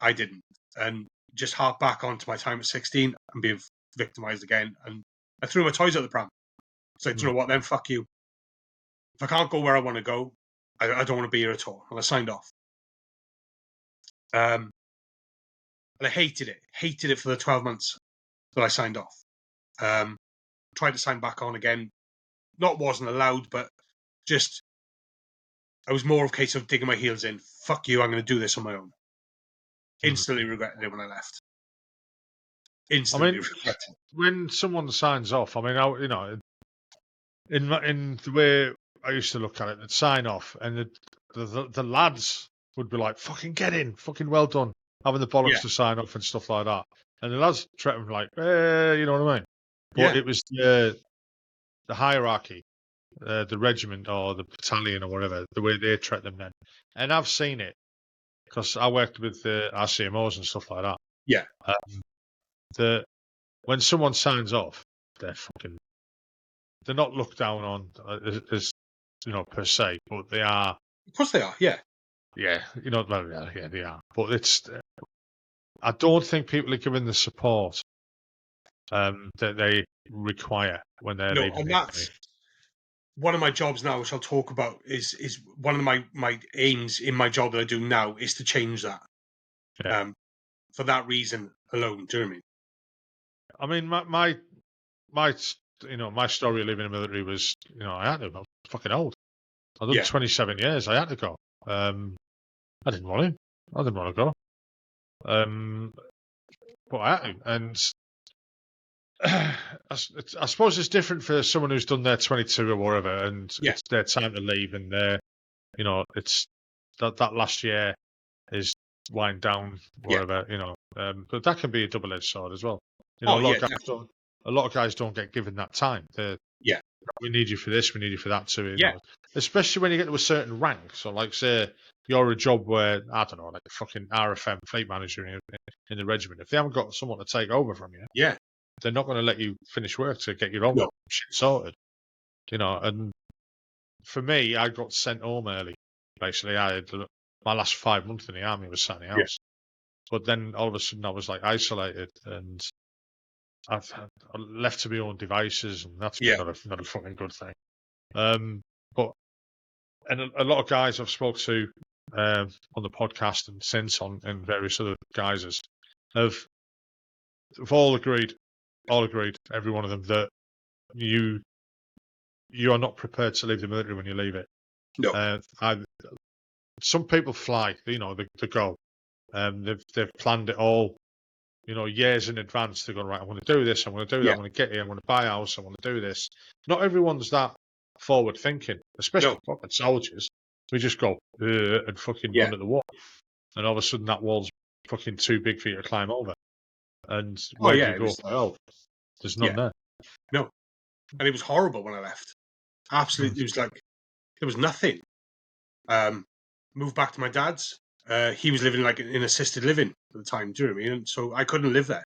I didn't. And just hark back onto my time at 16 and being victimized again. And I threw my toys at the pram. It's like, do you know what, then? Fuck you. If I can't go where I want to go, I don't want to be here at all. And I signed off. And I hated it for the 12 months that I signed off. Tried to sign back on again. Wasn't allowed, but just, I was more of a case of digging my heels in. Fuck you, I'm going to do this on my own. Instantly regretted it when I left. Regretted it. When someone signs off, I mean, in the way I used to look at it, they'd sign off, and the lads would be like, fucking get in, fucking well done, having the bollocks to sign off and stuff like that. And the lads treated him like, you know what I mean? But Yeah. it was the hierarchy, the regiment or the battalion or whatever, the way they treat them then. And I've seen it because I worked with the RCMOs and stuff like that. Yeah. When someone signs off, they're not looked down on as per se, but they are. Of course they are. Yeah. Yeah, they are. But it's. I don't think people are given the support that they require when they're No, leaving and the army. that's one of my jobs now, which I'll talk about. Is one of my aims in my job that I do now is to change that. Yeah. For that reason alone. Do you know what I mean, my story of leaving the military was, I had to. I was fucking old. I've done Yeah. 27 years. I had to go. I didn't want to. I didn't want to go. But I had to. And I suppose it's different for someone who's done their 22 or whatever, and Yeah. it's their time to leave, and it's that last year is wind down, whatever, but that can be a double-edged sword as well. A lot of guys don't get given that time. Yeah. We need you for this, we need you for that too. Yeah. Especially when you get to a certain rank. So, like, say you're a job where, I don't know, like a fucking RFM fleet manager in the regiment. If they haven't got someone to take over from you, Yeah. they're not going to let you finish work to get your own shit sorted. And for me, I got sent home early. Basically, I had my last 5 months in the army was sat in the house. But then all of a sudden I was like isolated, and I left to my own devices, and that's not a fucking good thing. But a lot of guys I've spoke to on the podcast and since on in various other guises have all agreed, every one of them, that you are not prepared to leave the military when you leave it. No. Some people fly, they go. They've planned it all, years in advance. They're going, right, I'm going to do this, I'm going to do that, I'm going to get here, I'm going to buy a house, I'm going to do this. Not everyone's that forward thinking, especially fucking soldiers. We just go and fucking run at the wall, and all of a sudden that wall's fucking too big for you to climb over. And where do you go? There's none there. No. And it was horrible when I left. Absolutely. It was like, there was nothing. Moved back to my dad's. He was living like in assisted living at the time, do you know what I mean? And so I couldn't live there.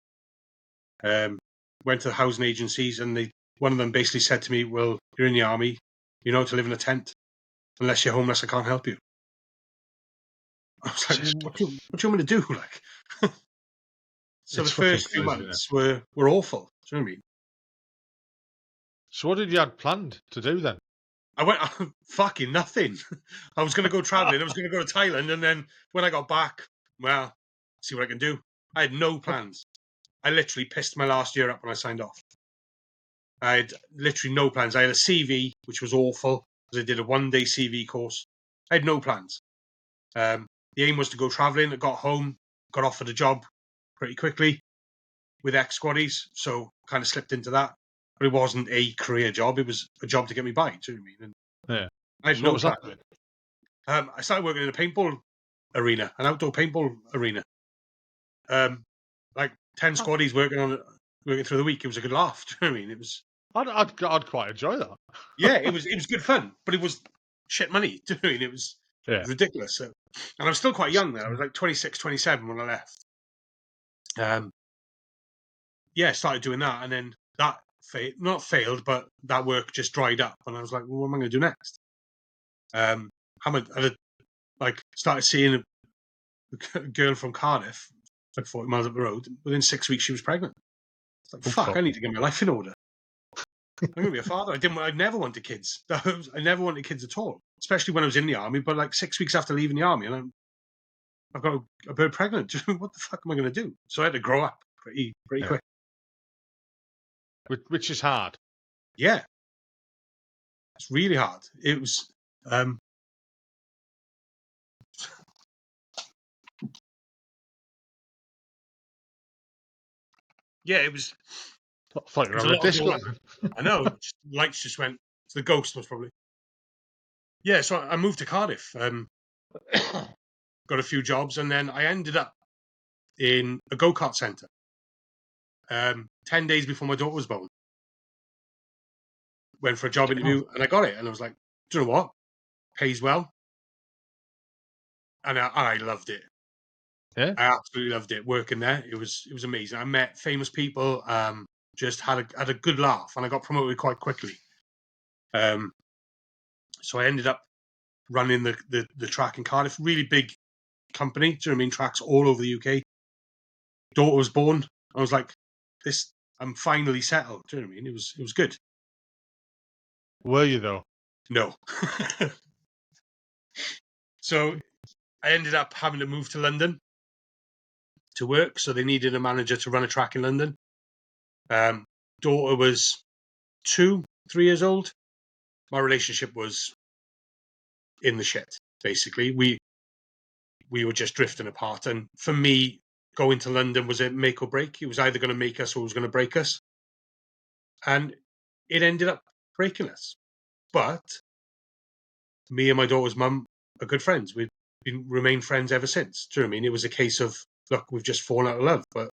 Went to the housing agencies, and one of them basically said to me, well, you're in the army, to live in a tent. Unless you're homeless, I can't help you. I was like, what do you want me to do? Like, so the first few months were awful. Do you know what I mean? So what did you have planned to do then? I went fucking nothing. I was going to go traveling. I was going to go to Thailand, and then when I got back, well, see what I can do. I had no plans. I literally pissed my last year up when I signed off. I had literally no plans. I had a CV, which was awful, because I did a one-day CV course. I had no plans. The aim was to go traveling. I got home, got offered a job pretty quickly with ex-squaddies, so kind of slipped into that. But it wasn't a career job. It was a job to get me by. Do you know what I mean? And I had no plan. I started working in a paintball arena, an outdoor paintball arena. Like 10 squaddies working through the week. It was a good laugh. Do you know what I mean? It was. I'd quite enjoy that. Yeah, it was good fun, but it was shit money. Do you know what I mean? It was ridiculous. So, and I was still quite young then. I was like 26, 27 when I left. I started doing that, and then that not failed, but that work just dried up, and I was like, well, what am I going to do next? I started seeing a girl from Cardiff, like 40 miles up the road. Within 6 weeks, she was pregnant. It's like, fuck, I need to get my life in order. I'm going to be a father. I never wanted kids. I never wanted kids at all, especially when I was in the army. But like 6 weeks after leaving the army, and I've got a bird pregnant. What the fuck am I going to do? So I had to grow up pretty quick. Which is hard. Yeah. It's really hard. It was... yeah, it was... I thought you were having a disco. I know. Lights just went... The ghost was probably... Yeah, so I moved to Cardiff. Got a few jobs, and then I ended up in a go-kart centre. 10 days before my daughter was born. Went for a job interview and I got it. And I was like, do you know what? Pays well. And I loved it. Yeah. I absolutely loved it working there. It was amazing. I met famous people. Just had a good laugh, and I got promoted quite quickly. So I ended up running the track in Cardiff. Really big company. Do you know what I mean? Tracks all over the UK. Daughter was born. I was like, this. I'm finally settled. Do you know what I mean? It was good. Were you though? No. So I ended up having to move to London to work. So they needed a manager to run a track in London. Daughter was 2, 3 years old. My relationship was in the shit. Basically, we were just drifting apart. And for me, going to London was a make or break. It was either going to make us or it was going to break us. And it ended up breaking us. But me and my daughter's mum are good friends. We've remained friends ever since. Do you know what I mean? It was a case of, look, we've just fallen out of love, but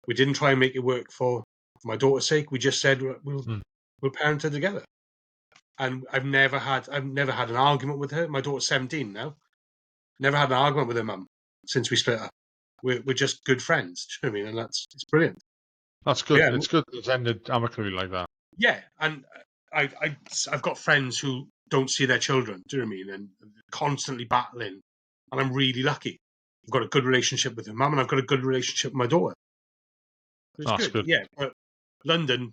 we didn't try and make it work for my daughter's sake. We just said we'll parent her together. And I've never had an argument with her. My daughter's 17 now. Never had an argument with her mum since we split up. We're just good friends. Do you know what I mean? And it's brilliant. That's good. Yeah. It's good that it's ended amicably like that. Yeah, and I've got friends who don't see their children. Do you know what I mean? And constantly battling. And I'm really lucky. I've got a good relationship with her mum, and I've got a good relationship with my daughter. It's That's good. good. Yeah, but London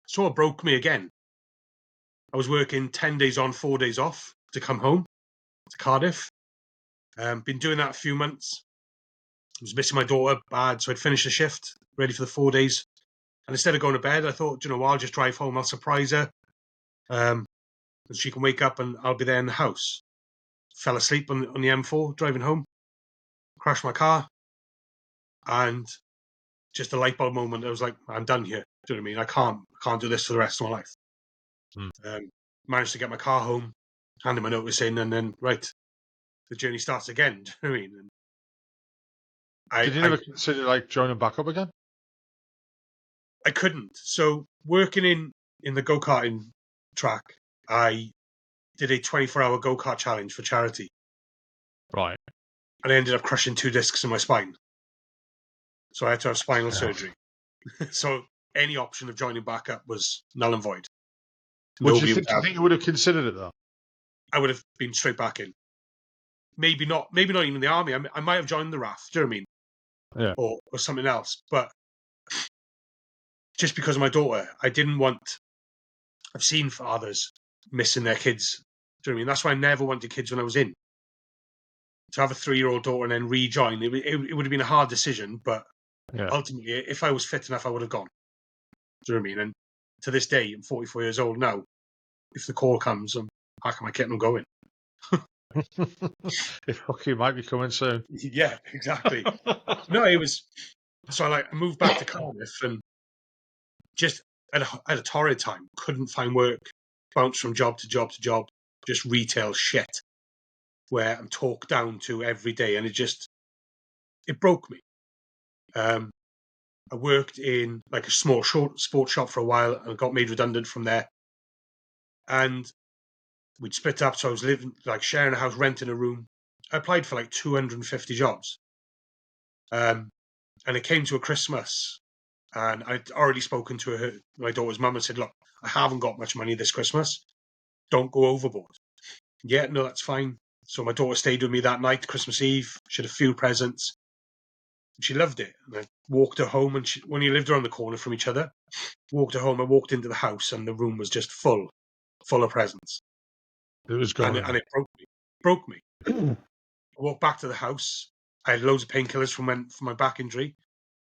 sort of broke me again. I was working 10 days on, 4 days off to come home to Cardiff. Been doing that a few months. I was missing my daughter bad, so I'd finished the shift, ready for the 4 days. And instead of going to bed, I thought, you know what, I'll just drive home. I'll surprise her. And she can wake up and I'll be there in the house. Fell asleep on the M4 driving home. Crashed my car. And just a light bulb moment. I was like, I'm done here. Do you know what I mean? I can't do this for the rest of my life. Managed to get my car home, handed my notice in, and then, right, the journey starts again. Do you know what I mean? And Did you never consider like joining back up again? I couldn't. So working in the go-karting track, I did a 24-hour go-kart challenge for charity. Right. And I ended up crushing 2 discs in my spine. So I had to have spinal surgery. So any option of joining back up was null and void. Do you think you would have considered it though? I would have been straight back in. Maybe not even the army. I might have joined the RAF, do you know what I mean? Yeah. Or something else. But just because of my daughter, I didn't want... I've seen fathers missing their kids. Do you know what I mean? That's why I never wanted kids when I was in. To have a 3-year-old daughter and then rejoin, it would have been a hard decision, but ultimately, if I was fit enough, I would have gone. Do you know what I mean? And to this day, I'm 44 years old now. If the call comes, I'm packing my kit and I'm going. If hockey might be coming soon. Yeah, exactly. No, it was... So I moved back to Cardiff and just at a torrid time, couldn't find work, bounced from job to job to job, just retail shit, where I'm talked down to every day, and it broke me. I worked in like a small sports shop for a while and got made redundant from there. And we'd split up, so I was living, like, sharing a house, renting a room. I applied for like 250 jobs. And it came to a Christmas, and I'd already spoken to my daughter's mum, and said, look, I haven't got much money this Christmas. Don't go overboard. Yeah, no, that's fine. So my daughter stayed with me that night, Christmas Eve. She had a few presents. She loved it. And I walked her home, and when you lived around the corner from each other, walked her home. I walked into the house, and the room was just full of presents. It was gone. And it broke me. I walked back to the house. I had loads of painkillers from my back injury,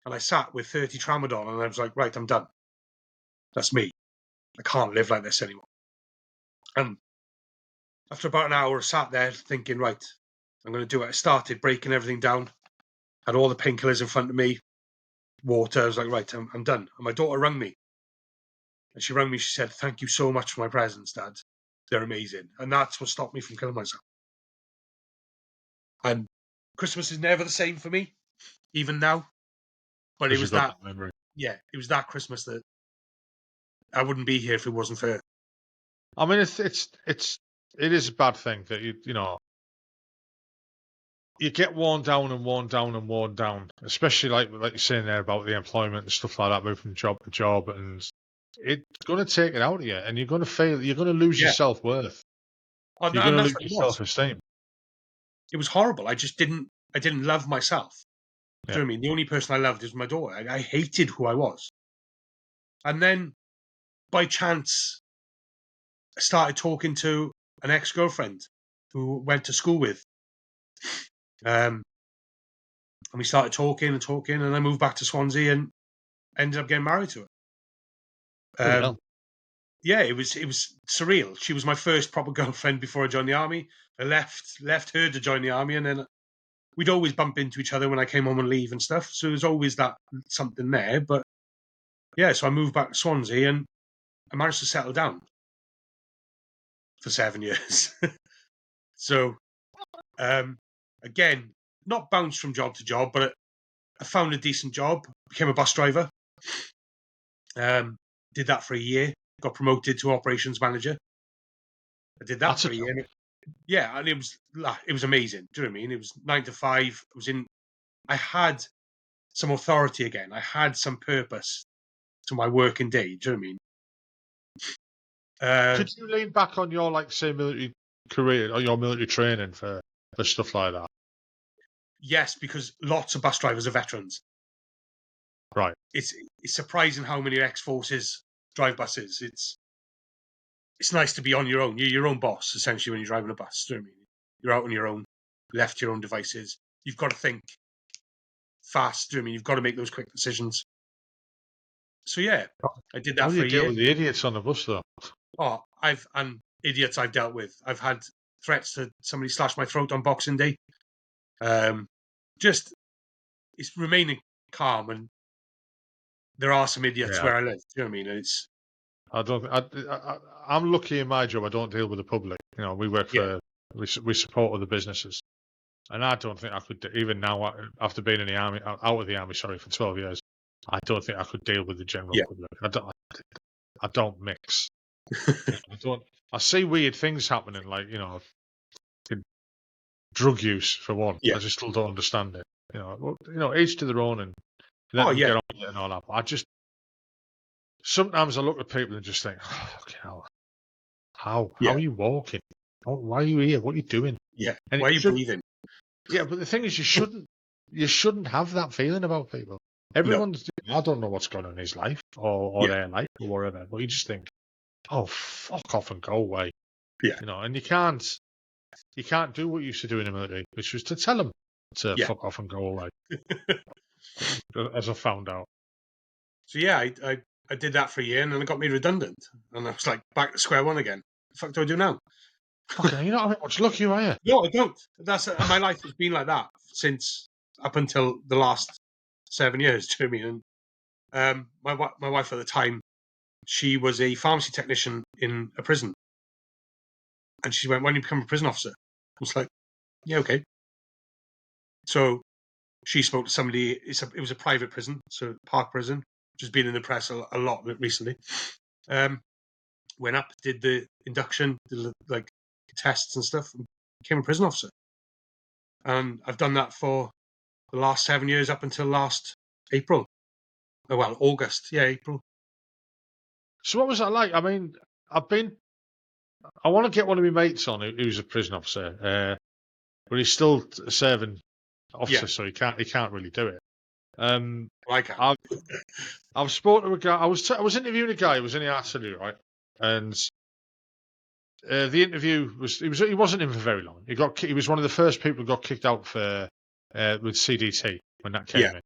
and I sat with 30 Tramadol, and I was like, right, I'm done. That's me. I can't live like this anymore. And after about an hour, I sat there thinking, right, I'm going to do it. I started breaking everything down. Had all the painkillers in front of me, water. I was like, right, I'm done. And my daughter rang me. And she rang me, she said, thank you so much for my presents, Dad. They're amazing. And that's what stopped me from killing myself. And Christmas is never the same for me, even now. But it Because was you've got that, that memory. yeah, it was that Christmas that I wouldn't be here if it wasn't for. I mean, it is a bad thing that you know you get worn down and worn down and worn down, especially like you're saying there about the employment and stuff like that, moving from job to job, and it's going to take it out of you, and you're going to fail. You're going to lose your Yeah. self worth. And You're going to that's lose what your it was. self esteem. It was horrible. I didn't love myself. Do you know Yeah. what I mean? The only person I loved was my daughter. I hated who I was. And then, by chance, I started talking to an ex-girlfriend who went to school with. And we started talking, and I moved back to Swansea and ended up getting married to Bloody her. hell. Yeah, it was surreal. She was my first proper girlfriend before I joined the army. I left her to join the army, and then we'd always bump into each other when I came home on leave and stuff. So there's always that something there. But yeah, so I moved back to Swansea and I managed to settle down for 7 years. So again, not bounced from job to job, but I found a decent job, became a bus driver. Did that for a year, got promoted to operations manager. I did that That's for a a year. Yeah, and it was amazing. Do you know what I mean? It was 9 to 5. I had some authority again. I had some purpose to my working day. Do you know what I mean? Could you lean back on your, like, say, military career or your military training for stuff like that? Yes, because lots of bus drivers are veterans. Right. It's surprising how many ex-forces drive buses. It's nice to be on your own. You're your own boss, essentially, when you're driving a bus. Do you know what I mean? You're out on your own, left to your own devices. You've got to think fast. Do you know what I mean? You've got to make those quick decisions. So yeah, I did How that do for you a deal year. with the idiots on the bus, though? Oh, idiots I've dealt with. I've had threats to somebody slash my throat on Boxing Day. Just it's remaining calm, and there are some idiots Yeah. where I live. Do you know what I mean? And it's I don't. I'm lucky in my job. I don't deal with the public. You know, we work for we support other businesses, and I don't think I could even now after being in the army, out of the army, sorry, for 12 years. I don't think I could deal with the general Yeah. public. I don't mix. I don't. I see weird things happening, like, you know, drug use for one. Yeah. I just still don't understand it. You know, each to their own, and let them get on with it and all that. But I just sometimes I look at people and just think, oh, fucking hell, how are you walking? Why are you here? What are you doing? Yeah. And Why are you breathing? Yeah, but the thing is, you shouldn't have that feeling about people. Everyone's. I don't know what's going on in his life or their life or whatever, but you just think, oh, fuck off and go away. Yeah. You know, and you can't do what you used to do in the military, which was to tell them to fuck off and go away. As I found out. So yeah, I did that for a year, and then it got me redundant, and I was like back to square one again. What the fuck do I do now? Okay, you're not having much luck, you are you? No, I don't. My life has been like that since up until the last 7 years. Do you know what I mean? And my wife at the time, she was a pharmacy technician in a prison, and she went, "Why don't you become a prison officer?" I was like, "Yeah, okay." So she spoke to somebody. It was a private prison, so Park Prison, which has been in the press a lot recently. Went up, did the induction, did like tests and stuff, and became a prison officer. And I've done that for the last 7 years up until last April. Oh, well, August. Yeah, April. So what was that like? I mean, I want to get one of my mates on who's a prison officer, but he's still a serving officer, so he can't really do it. I can. I've spoken to a guy. I was interviewing a guy who was in the artillery, right? And the interview he wasn't in for very long. He was one of the first people who got kicked out for with CDT when that came in.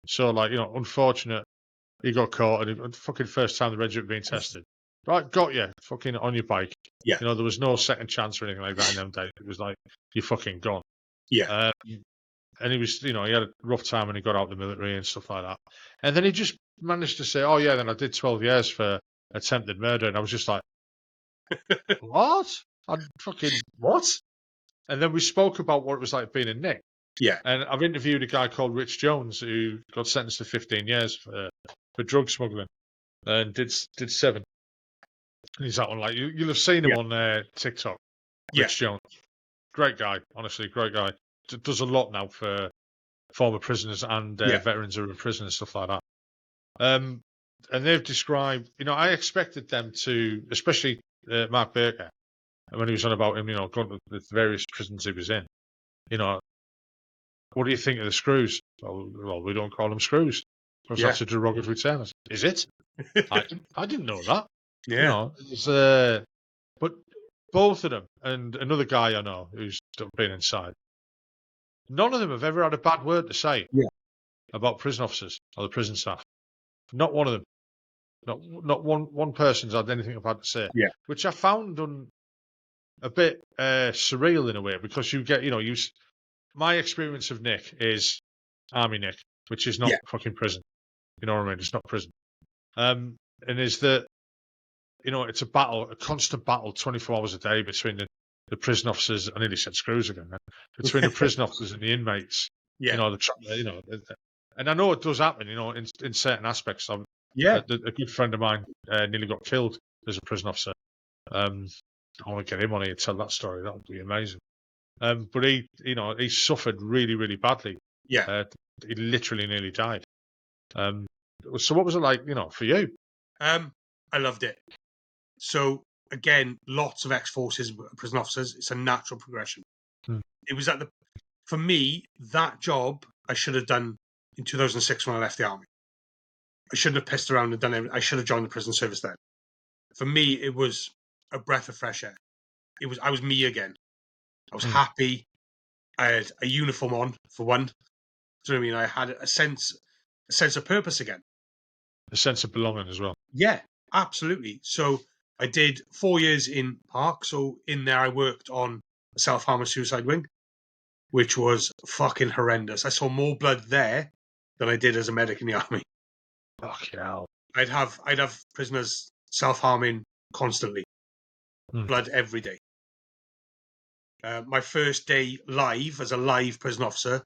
So, like, you know, unfortunate, he got caught, and fucking first time the regiment being tested. Right, got you, fucking on your bike. Yeah. You know, there was no second chance or anything like that in them days. It was like, you're fucking gone. Yeah. And he was, you know, he had a rough time when he got out of the military and stuff like that. And then he just managed to say, oh, yeah, then I did 12 years for attempted murder. And I was just like, what? I fucking, what? And then we spoke about what it was like being a Nick. Yeah. And I've interviewed a guy called Rich Jones who got sentenced to 15 years for drug smuggling and did 7. And he's that one. Like you'll have seen him on TikTok. Rich Jones, great guy. Honestly, great guy. Does a lot now for former prisoners and veterans who are in prison and stuff like that. And they've described, I expected them to, especially Mark Baker, when he was on about him, going to the various prisons he was in, what do you think of the screws? Well, we don't call them screws. Because that's a derogatory term. Is it? I didn't know that. Yeah. But both of them, and another guy I know who's been inside, none of them have ever had a bad word to say about prison officers or the prison staff. Not one of them. Not one person's had anything bad to say. Yeah. Which I found a bit surreal in a way, because you get, my experience of Nick is Army Nick, which is not fucking prison. You know what I mean? It's not prison. And is that, it's a constant battle 24 hours a day between the prison officers. I nearly said screws again. Between the prison officers and the inmates. Yeah. And I know it does happen, in certain aspects. A good friend of mine nearly got killed as a prison officer. I want to get him on here and tell that story. That would be amazing. But he suffered really, really badly. Yeah. He literally nearly died. So what was it like, for you? I loved it. So again, lots of ex-forces prison officers. It's a natural progression. It was for me, that job I should have done in 2006 when I left the army. I shouldn't have pissed around and done everything. I should have joined the prison service then. For me, it was a breath of fresh air. I was me again. I was happy. I had a uniform on, for one. Do you know what I mean? I had a sense of purpose again. A sense of belonging as well. Yeah, absolutely. So I did 4 years in Park. So in there, I worked on a self-harm and suicide wing, which was fucking horrendous. I saw more blood there than I did as a medic in the army. Fucking hell. I'd have prisoners self-harming constantly. Blood every day. My first day live as a live prison officer,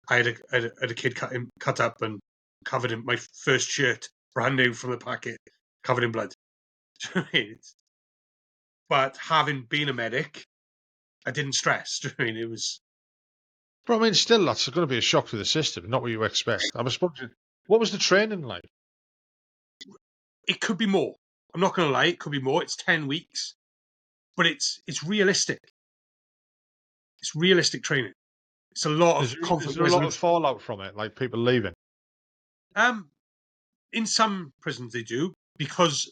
I had a kid cut up and covered in my first shirt, brand new from the packet, covered in blood. But having been a medic, I didn't stress. It was. But I mean, still, that's going to be a shock to the system. Not what you expect. I was wondering, what was the training like? It could be more. I'm not going to lie. It could be more. It's 10 weeks, but it's realistic. It's realistic training. It's a lot of conflict. Is there a lot of fallout from it, like people leaving? In some prisons they do, because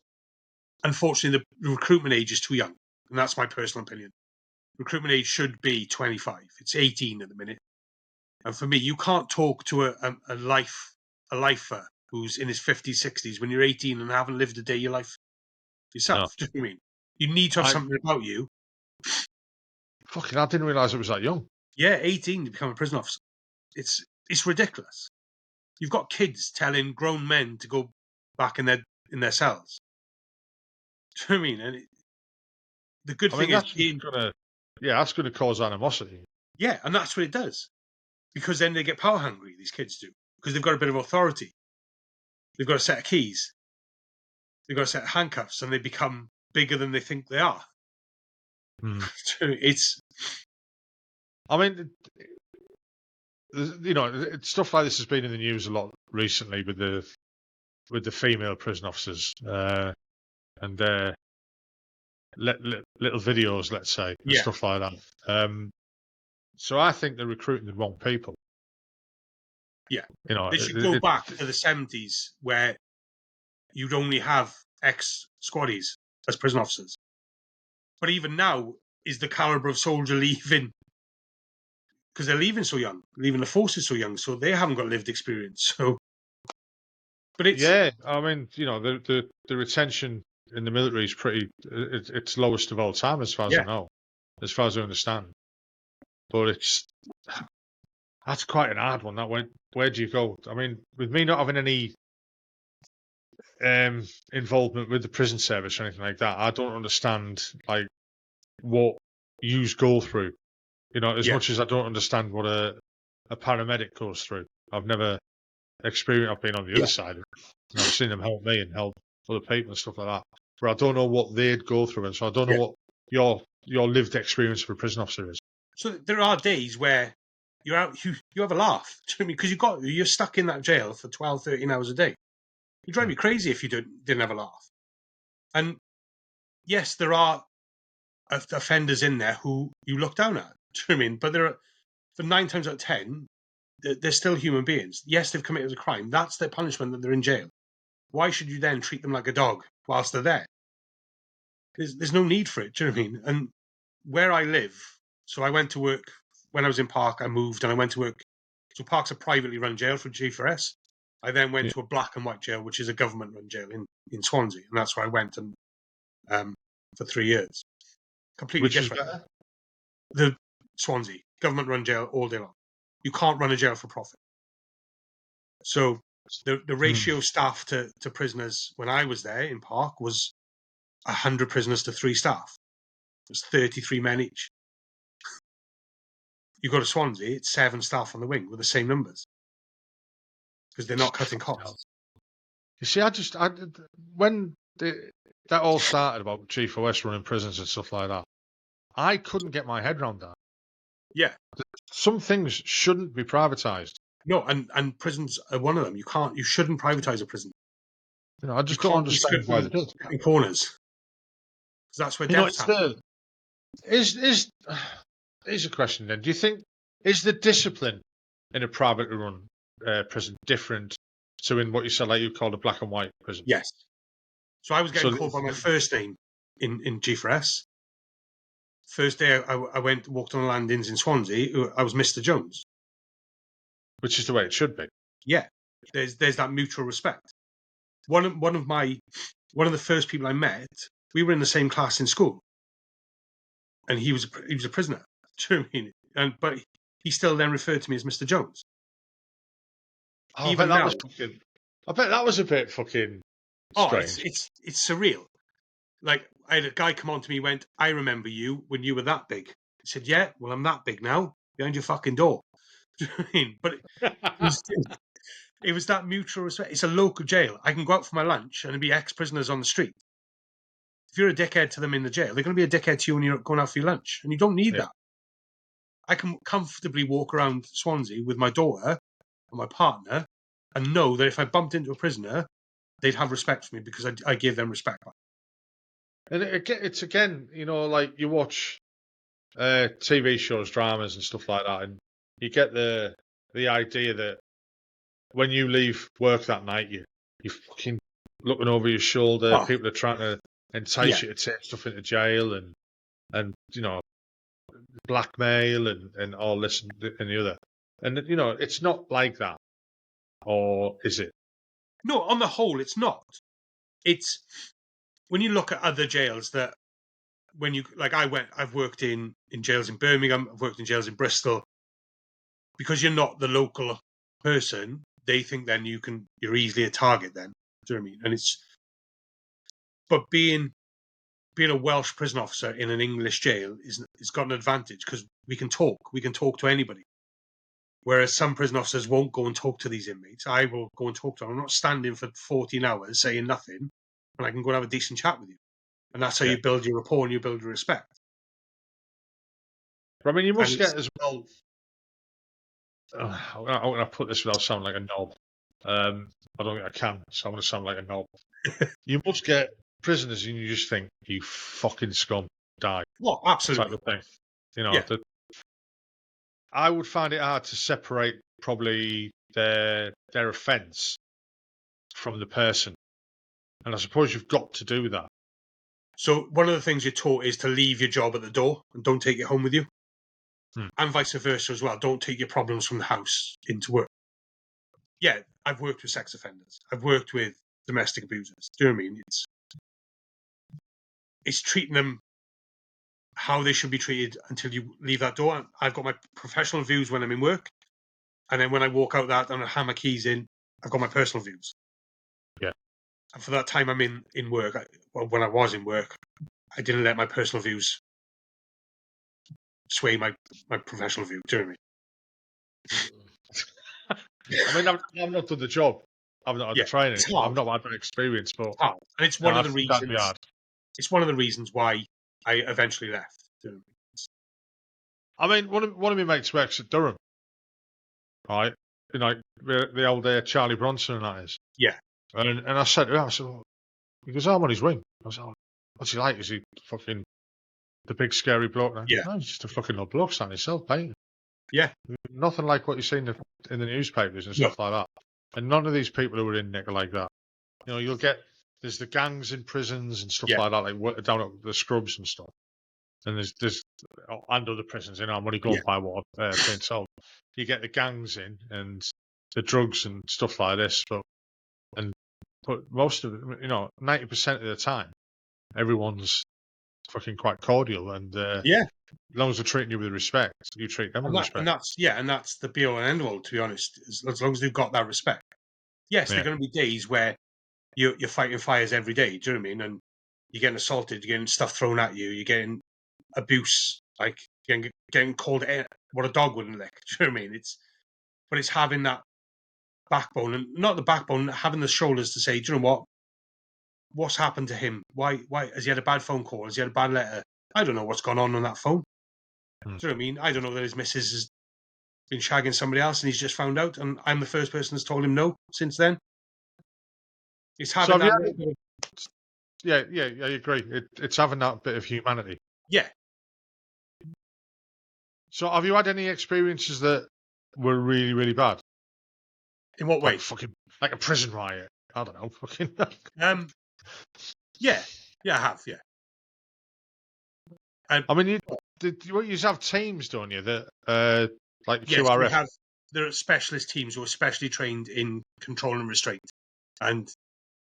unfortunately the recruitment age is too young, and that's my personal opinion. Recruitment age should be 25. It's 18 at the minute, and for me, you can't talk to a lifer who's in his 50s, 60s when you're 18 and haven't lived a day of your life yourself. No. Do you know what I mean? You need to have something about you. Fucking, I didn't realise it was that young. Yeah, 18 to become a prison officer. It's ridiculous. You've got kids telling grown men to go back in their cells. Do you know what I mean? And the good thing is, that's going to cause animosity. Yeah, and that's what it does, because then they get power hungry. These kids do, because they've got a bit of authority. They've got a set of keys. They've got a set of handcuffs, and they become bigger than they think they are. I mean, stuff like this has been in the news a lot recently with the female prison officers and little videos, let's say, and stuff like that. So I think they're recruiting the wrong people. Yeah, they should go back to the 70s where you'd only have ex-squaddies as prison officers. But even now, is the calibre of soldier leaving? Because they're leaving so young, leaving the forces so young, so they haven't got lived experience. So, but it's I mean, the retention in the military is it's lowest of all time, as far as I know, as far as I understand. But that's quite an hard one. That where do you go? I mean, with me not having any involvement with the prison service or anything like that, I don't understand like what yous go through. As much as I don't understand what a paramedic goes through. I've never experienced. I've been on the other side of it. And I've seen them help me and help other people and stuff like that. But I don't know what they'd go through, and so I don't know what your lived experience of a prison officer is. So there are days where you're out, you have a laugh. Do you know what I mean? Because you're stuck in that jail for 12, 13 hours a day. You'd drive me crazy if you didn't have a laugh. And yes, there are offenders in there who you look down at. Do you know what I mean? But for 9 times out of 10, they're still human beings. Yes, they've committed a crime. That's their punishment, that they're in jail. Why should you then treat them like a dog whilst they're there? There's no need for it. Do you know what I mean? And where I live, so I went to work when I was in Park. I moved and I went to work. So Park's a privately run jail for G4S. I then went to a black and white jail, which is a government run jail in Swansea, and that's where I went and for 3 years. Completely Which different. is better? The Swansea government run jail all day long. You can't run a jail for profit. So the ratio of staff to prisoners when I was there in Park was 100 prisoners to 3 staff. It was 33 men each. You go to Swansea, it's 7 staff on the wing with the same numbers because they're not cutting costs. You see, when that all started about G4S running prisons and stuff like that, I couldn't get my head around that. Yeah. Some things shouldn't be privatised. No, and prisons are one of them. You shouldn't privatise a prison. You know, I just don't understand why they do it. In corners. Because that's where deaths happen. Here's a question then. Do you think, is the discipline in a privately run prison different to in what you said, like you called a black and white prison? Yes. So I was getting called by my first name in G4S. First day I walked on the landings in Swansea, I was Mr. Jones. Which is the way it should be. Yeah. There's that mutual respect. One of the first people I met, we were in the same class in school. And he was a prisoner. Do you know what I mean? But he still then referred to me as Mr. Jones. Oh, I bet that was a bit fucking strange. It's surreal. Like, I had a guy come on to me and went, I remember you when you were that big. I said, yeah, well, I'm that big now, behind your fucking door. Do you know what I mean? But it was that mutual respect. It's a local jail. I can go out for my lunch and there'll be ex-prisoners on the street. If you're a dickhead to them in the jail, they're going to be a dickhead to you when you're going out for your lunch. And you don't need that. I can comfortably walk around Swansea with my daughter and my partner and know that if I bumped into a prisoner, they'd have respect for me because I give them respect back. And it's again, you know, like you watch TV shows, dramas and stuff like that, and you get the idea that when you leave work that night, you're fucking looking over your shoulder. Oh. People are trying to entice you to take stuff into jail and you know, blackmail and all this and the other. And you know, it's not like that, or is it? No, on the whole, it's not. It's when you look at other jails that when you like, I've worked in jails in Birmingham, I've worked in jails in Bristol. Because you're not the local person, they think then you're easily a target. Then, do you know what I mean? And but being a Welsh prison officer in an English jail is got an advantage because we can talk to anybody. Whereas some prison officers won't go and talk to these inmates. I will go and talk to them. I'm not standing for 14 hours saying nothing, and I can go and have a decent chat with you. And that's how you build your rapport and you build your respect. I mean, you must get as well. I'm going to put this without sounding like a knob. I don't think I can, so I'm going to sound like a knob. You must get prisoners and you just think, you fucking scum, die. Well, absolutely. Type of thing. You know, I would find it hard to separate probably their offence from the person. And I suppose you've got to do that. So one of the things you're taught is to leave your job at the door and don't take it home with you. And vice versa as well. Don't take your problems from the house into work. Yeah, I've worked with sex offenders. I've worked with domestic abusers. Do you know what I mean? It's treating them how they should be treated until you leave that door. I've got my professional views when I'm in work. And then when I walk out that and I hand my keys in, I've got my personal views. Yeah. And for that time I'm in work, when I was in work, I didn't let my personal views sway my professional view. Do you know what I mean? I mean, I've not done the job. I've not had the training. it's hard. I've not had that experience, but And it's one of the that'd be reasons. hard. It's one of the reasons why I eventually left. I mean, one of my mates works at Durham, right? You know, the old Charlie Bronson and that is. Yeah. And I said to him, well, he goes, I'm on his wing. I was like, what's he like? Is he fucking the big scary bloke? Yeah. No, he's just a fucking old bloke standing himself painting. Yeah. Nothing like what you see in the newspapers and stuff like that. And none of these people who are in Nick are like that. You know, there's the gangs in prisons and stuff like that, like down at the scrubs and stuff. And there's and other prisons in our money going by what I've been told. You get the gangs in and the drugs and stuff like this, but most of it, you know, 90% of the time, everyone's fucking quite cordial and as long as they're treating you with respect, you treat them with respect. And that's the be all and end all, to be honest. As long as they've got that respect. Yes, there are going to be days where you're fighting fires every day. Do you know what I mean? And you're getting assaulted, you're getting stuff thrown at you, you're getting abuse, like getting called what a dog wouldn't lick. Do you know what I mean? It's having that backbone, and not the backbone, having the shoulders to say, do you know what's happened to him? Why has he had a bad phone call? Has he had a bad letter? I don't know what's gone on that phone. Do you know what I mean? I don't know that his missus has been shagging somebody else and he's just found out, and I'm the first person that's told him no since then. It's having that. I agree. It's having that bit of humanity. Yeah. So have you had any experiences that were really, really bad? In what way? Like a prison riot. I don't know. Fucking. Yeah, I have. Yeah. I mean, you have teams, don't you? That like QRF. There are specialist teams who are specially trained in control and restraint and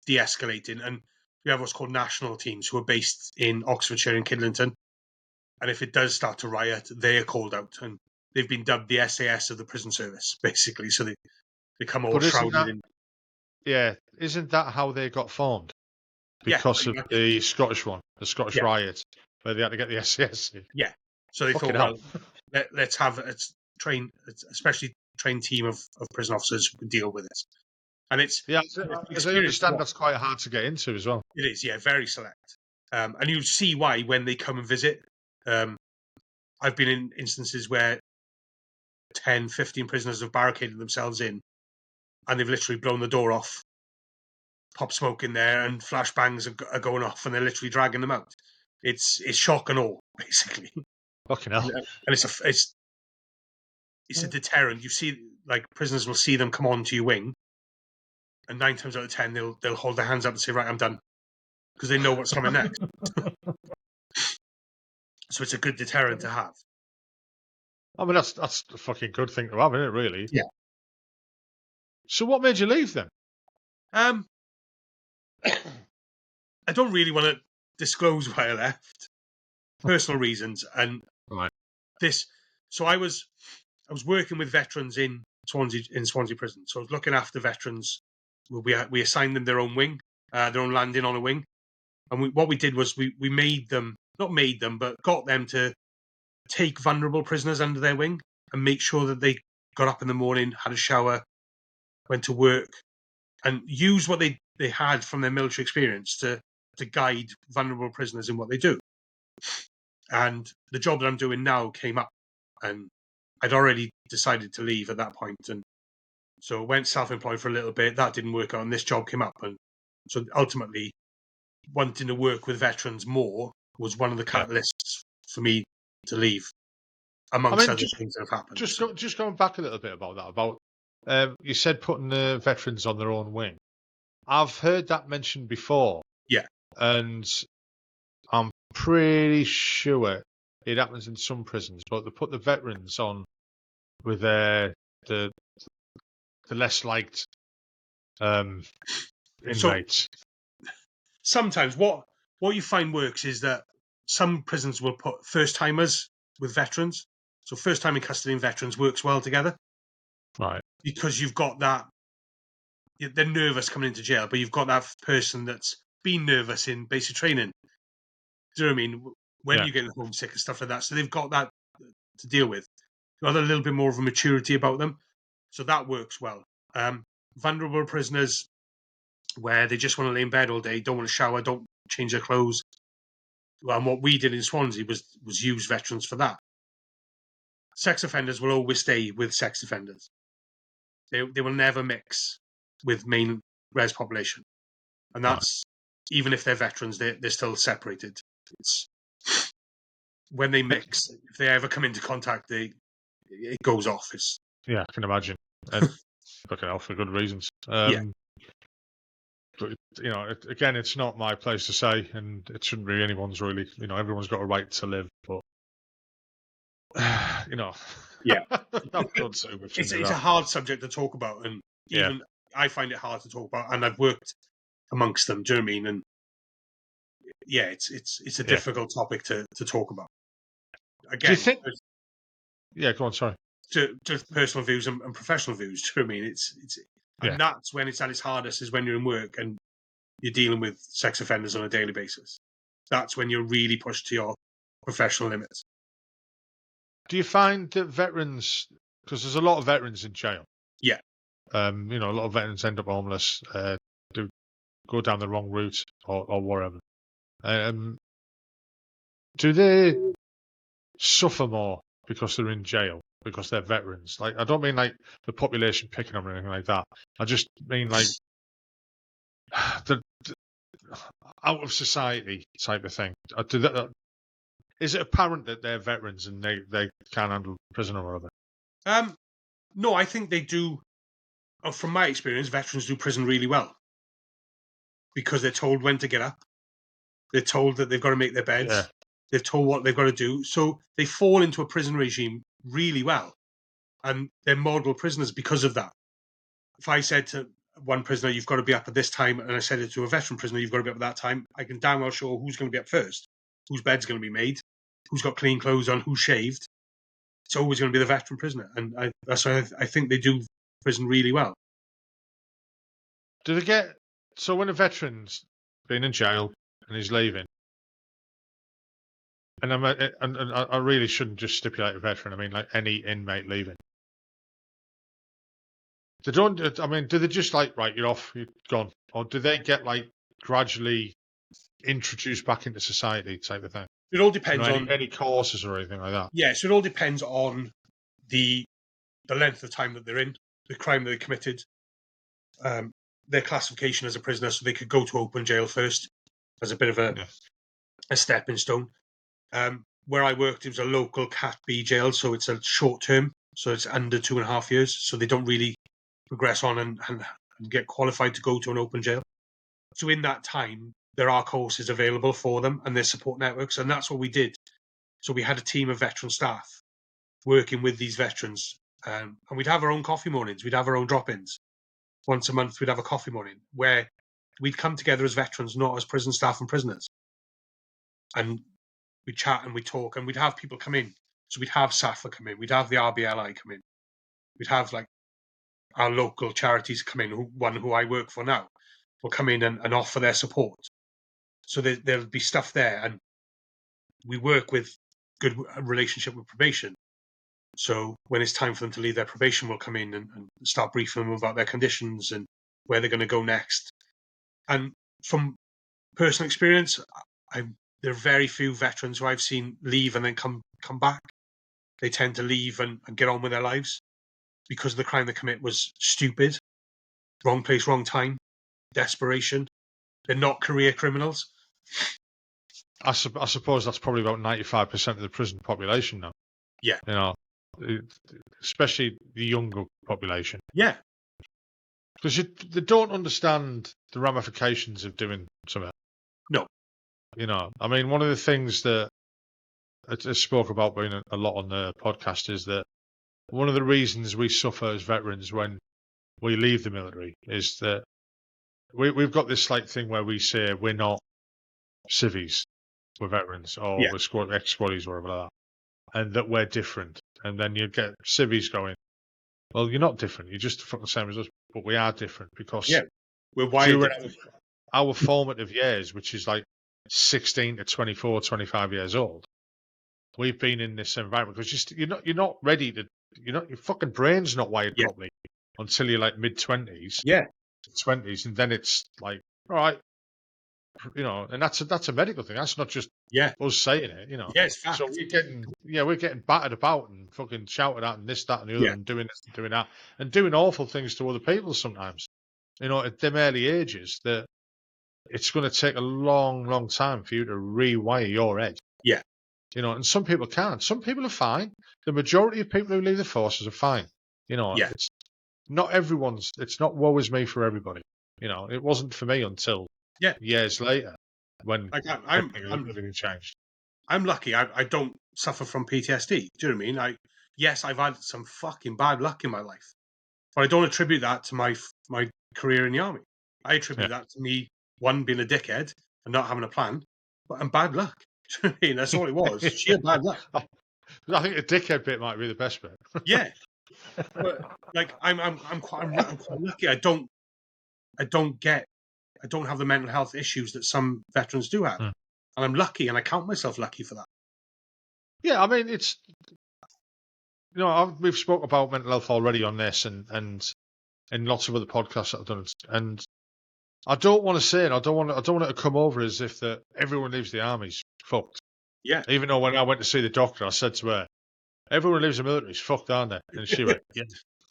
de-escalating, and we have what's called national teams who are based in Oxfordshire and Kidlington. And if it does start to riot, they are called out, and they've been dubbed the SAS of the prison service, basically. So they come all shrouded in. Yeah, isn't that how they got formed? Because of the Scottish one, the Scottish riot, where they had to get the SAS in. Yeah. So they thought, well, let's have a specially trained team of prison officers who can deal with this. And it's as I understand, that's quite hard to get into as well. It is, very select. And you see why when they come and visit. I've been in instances where 10, 15 prisoners have barricaded themselves in, and they've literally blown the door off, pop smoke in there, and flashbangs are going off, and they're literally dragging them out. It's shock and awe, basically. Fucking hell. And it's a deterrent. You see, like, prisoners will see them come onto your wing, and 9 times out of 10 they'll hold their hands up and say, right, I'm done, because they know what's coming next. So it's a good deterrent to have. I mean, that's a fucking good thing to have, isn't it, really? Yeah. So what made you leave then? I don't really want to disclose why I left. Personal reasons. And this, so I was working with veterans in Swansea prison. So I was looking after veterans. We assigned them their own wing, their own landing on a wing. And what we did was we made them, not made them, but got them to take vulnerable prisoners under their wing and make sure that they got up in the morning, had a shower, went to work, and use what they had from their military experience to guide vulnerable prisoners in what they do. And the job that I'm doing now came up, and I'd already decided to leave at that point. And so I went self-employed for a little bit. That didn't work out, and this job came up. And so ultimately, wanting to work with veterans more was one of the catalysts for me to leave, amongst other things that have happened. Just going back a little bit about that, about you said putting the veterans on their own wing. I've heard that mentioned before. Yeah. And I'm pretty sure it happens in some prisons, but they put the veterans on with the less liked inmates. Sometimes what you find works is that some prisons will put first-timers with veterans. So first-time in custody and veterans works well together. Right. Because you've got that, they're nervous coming into jail, but you've got that person that's been nervous in basic training. Do you know what I mean? When you're getting homesick and stuff like that. So they've got that to deal with. They've got a little bit more of a maturity about them. So that works well. Vulnerable prisoners where they just want to lay in bed all day, don't want to shower, don't change their clothes. Well, and what we did in Swansea was use veterans for that. Sex offenders will always stay with sex offenders. They will never mix with main res population. And that's, even if they're veterans, they're still separated. It's when they mix, if they ever come into contact, it goes off. Yeah, I can imagine. And fucking hell, for good reasons. Yeah. But, again, it's not my place to say, and it shouldn't be anyone's really. Everyone's got a right to live, but, Yeah. I've done so much. It's a hard subject to talk about, and even I find it hard to talk about, and I've worked amongst them, do you know what I mean? And yeah, it's a difficult topic to talk about. Again, do you think? Yeah, go on. Sorry. Just personal views and professional views. Do you know what I mean? And that's when it's at its hardest, is when you're in work and you're dealing with sex offenders on a daily basis. That's when you're really pushed to your professional limits. Do you find that veterans, because there's a lot of veterans in jail? Yeah. A lot of veterans end up homeless, do go down the wrong route or whatever. Do they suffer more because they're in jail, because they're veterans? Like, I don't mean like the population picking them or anything like that. I just mean like the out of society type of thing. Is it apparent that they're veterans and they can't handle prison or whatever? No, I think they do. From my experience, veterans do prison really well because they're told when to get up. They're told that they've got to make their beds. Yeah. They're told what they've got to do. So they fall into a prison regime really well. And they're model prisoners because of that. If I said to one prisoner, you've got to be up at this time, and I said it to a veteran prisoner, you've got to be up at that time, I can damn well show who's going to be up first, whose bed's going to be made, who's got clean clothes on, who's shaved. It's always going to be the veteran prisoner. And that's why I think they do prison really well. Do they get... So when a veteran's been in jail and he's leaving, and I really shouldn't just stipulate a veteran, I mean like any inmate leaving. They don't, I mean, do they just like, right, you're off, you're gone? Or do they get like gradually introduced back into society type of thing? It all depends on any courses or anything like that. Yeah, so it all depends on the length of time that they're in, the crime that they committed, their classification as a prisoner, so they could go to open jail first as a bit of a stepping stone. Where I worked, it was a local Cat B jail, so it's a short term, so it's under 2.5 years, so they don't really progress on and get qualified to go to an open jail. So in that time, there are courses available for them and their support networks, and that's what we did. So we had a team of veteran staff working with these veterans, and we'd have our own coffee mornings, we'd have our own drop-ins. Once a month, we'd have a coffee morning where we'd come together as veterans, not as prison staff and prisoners. And we'd chat and we'd talk, and we'd have people come in. So we'd have SAFA come in, we'd have the RBLI come in, we'd have like our local charities come in, one who I work for now, will come in and offer their support. So there'll be stuff there, and we work with good relationship with probation. So when it's time for them to leave their probation, we'll come in and start briefing them about their conditions and where they're going to go next. And from personal experience, there are very few veterans who I've seen leave and then come back. They tend to leave and get on with their lives because the crime they commit was stupid, wrong place, wrong time, desperation. They're not career criminals. I suppose that's probably about 95% of the prison population now. Yeah. Especially the younger population. Yeah. Because they don't understand the ramifications of doing something. No. I mean, one of the things that I spoke about being a lot on the podcast is that one of the reasons we suffer as veterans when we leave the military is that we've got this like thing where we say we're not civvies, we're veterans, or we're ex-squaddies or whatever like that, and that we're different. And then you get civvies going, well, you're not different, you're just the same as us, but we are different because we're wired. Our formative years, which is like 16 to 24, 25 years old, we've been in this environment because you're not ready to, your fucking brain's not wired properly until you're like mid-20s, Yeah. 20s, and then it's like, all right, and that's a medical thing. That's not just us saying it, Yeah, it's fact. So we're getting battered about and fucking shouted at and this, that, and the other, and doing this and doing that, and doing awful things to other people sometimes. At them early ages, that it's going to take a long, long time for you to rewire your head. Yeah. And some people can't. Some people are fine. The majority of people who leave the forces are fine. It's not everyone's. It's not woe is me for everybody. It wasn't for me until years later when everything changed. I'm lucky. I don't suffer from PTSD. Do you know what I mean? Yes, I've had some fucking bad luck in my life, but I don't attribute that to my career in the army. I attribute that to me, one, being a dickhead and not having a plan, and bad luck. Do you know what I mean? That's all it was. Sheer bad luck. I think the dickhead bit might be the best bit. Yeah, but like I'm quite lucky. I don't have the mental health issues that some veterans do have, and I'm lucky, and I count myself lucky for that. Yeah, I mean, it's we've spoke about mental health already on this, and lots of other podcasts that I've done, and I don't want to say it. I don't want it to come over as if that everyone who leaves the army's fucked. Yeah. Even though when I went to see the doctor, I said to her, "Everyone who leaves the military is fucked, aren't they?" And she went, "Yeah."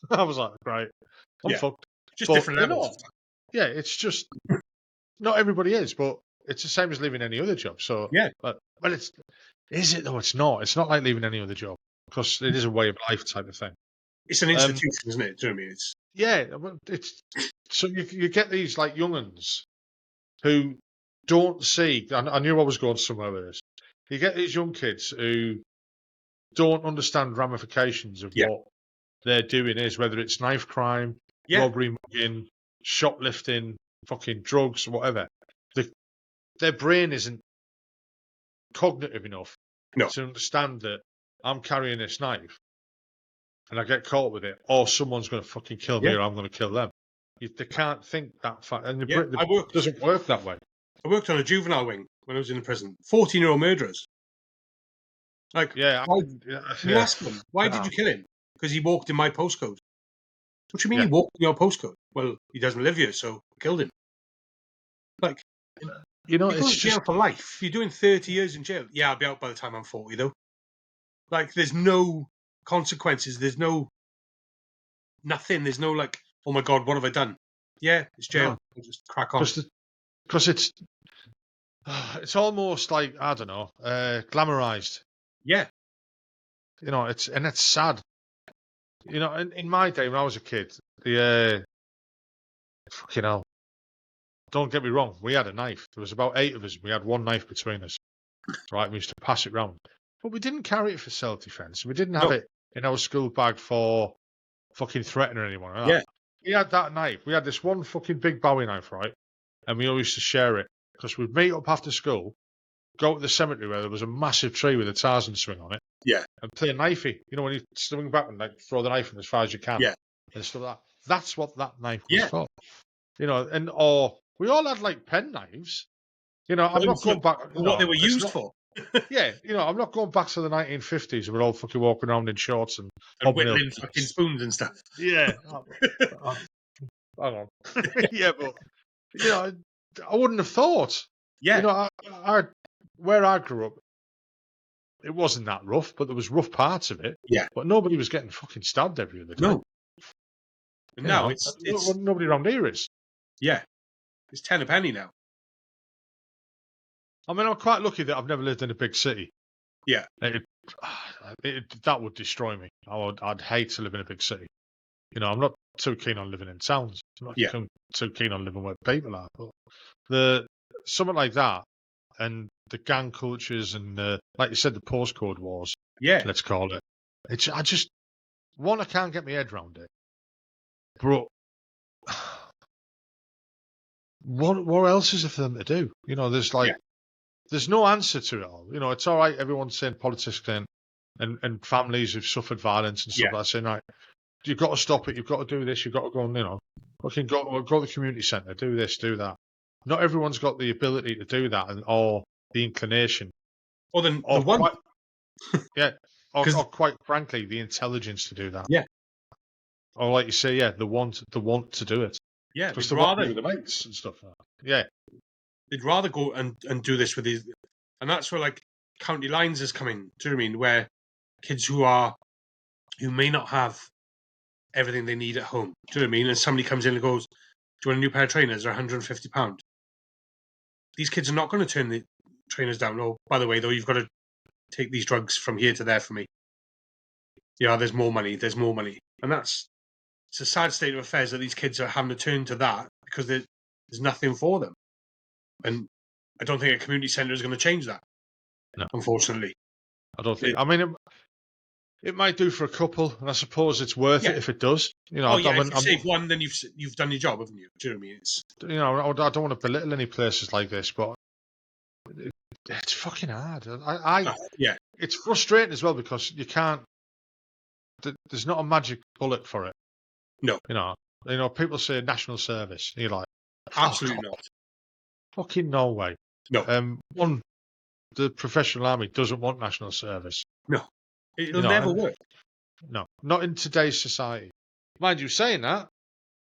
I was like, "Great, I'm fucked." Just different levels. Yeah, it's just not everybody is, but it's the same as leaving any other job. So but is it though? It's not. It's not like leaving any other job because it is a way of life type of thing. It's an institution, isn't it? Do you know what I mean? It's so you get these like young'uns who don't see. I knew I was going somewhere with this. You get these young kids who don't understand ramifications of what they're doing is, whether it's knife crime, robbery, mugging, shoplifting, fucking drugs, whatever. Their brain isn't cognitive enough to understand that I'm carrying this knife and I get caught with it, or someone's going to fucking kill me or I'm going to kill them. They can't think that far. And it doesn't work that way. I worked on a juvenile wing when I was in the prison. 14-year-old murderers. Like, you ask them, why did you kill him? Because he walked in my postcode. What do you mean he walked in your postcode? Well, he doesn't live here, so I killed him. Like, you're it's jail for life. You're doing 30 years in jail. Yeah, I'll be out by the time I'm 40, though. Like, there's no consequences. There's nothing. There's no, like, oh my God, what have I done? Yeah, it's jail. I'll just crack on. Because it's almost like, I don't know, glamorized. Yeah. It's sad. In my day when I was a kid, fucking hell. Don't get me wrong, we had a knife. There was about 8 of us. We had one knife between us. Right, we used to pass it round. But we didn't carry it for self-defense. We didn't have it in our school bag for fucking threatening anyone. Like that. We had that knife. We had this one fucking big Bowie knife, right? And we always used to share it. Because we'd meet up after school, go to the cemetery where there was a massive tree with a Tarzan swing on it. Yeah. And play a knifey. When you swing back and like throw the knife in as far as you can. Yeah. And stuff like that. That's what that knife was for. Or we all had like pen knives. I'm not going back. What they were used for. I'm not going back to the 1950s. We're all fucking walking around in shorts and whittling fucking spoons and stuff. Yeah. Hang on. Yeah, but I wouldn't have thought. Yeah. Where I grew up, it wasn't that rough, but there was rough parts of it. Yeah. But nobody was getting fucking stabbed every other day. No. No, it's nobody around here is. Yeah. It's 10 a penny now. I mean, I'm quite lucky that I've never lived in a big city. Yeah. That would destroy me. I'd hate to live in a big city. I'm not too keen on living in towns. I'm not too keen on living where people are. But something like that, and the gang cultures, and like you said, the postcode wars. Yeah. Let's call it. I can't get my head around it. But what else is there for them to do? There's no answer to it all. It's all right. Everyone's saying politics and families who've suffered violence and stuff like that, saying, right, you've got to stop it. You've got to do this. You've got to go and, go to the community centre, do this, do that. Not everyone's got the ability to do that or the inclination. Or the one. Or quite frankly, the intelligence to do that. Yeah. or like you say, the want to do it. Yeah, Because they'd they want to rather be with the mates and stuff like that. Yeah. they'd rather go and do this with these, and that's where like county lines is coming. Do you know what I mean? Where kids who may not have everything they need at home. Do you know what I mean? And somebody comes in and goes, "Do you want a new pair of trainers? They're £150." These kids are not going to turn the trainers down. Oh, by the way, though, you've got to take these drugs from here to there for me. Yeah, there's more money. There's more money, and it's a sad state of affairs that these kids are having to turn to that because there's nothing for them. And I don't think a community centre is going to change that. No. Unfortunately. I don't think. I mean, it might do for a couple, and I suppose it's worth it if it does. You know, if you save one, then you've done your job, haven't you? Do you know what I mean? It's, you know, I don't want to belittle any places like this, but it's fucking hard. It's frustrating as well because you can't. There's not a magic bullet for it. No. You know, people say national service. And you're like, absolutely not. Fucking no way. No. The professional army doesn't want national service. No. It'll never work. No, not in today's society. Mind you, saying that,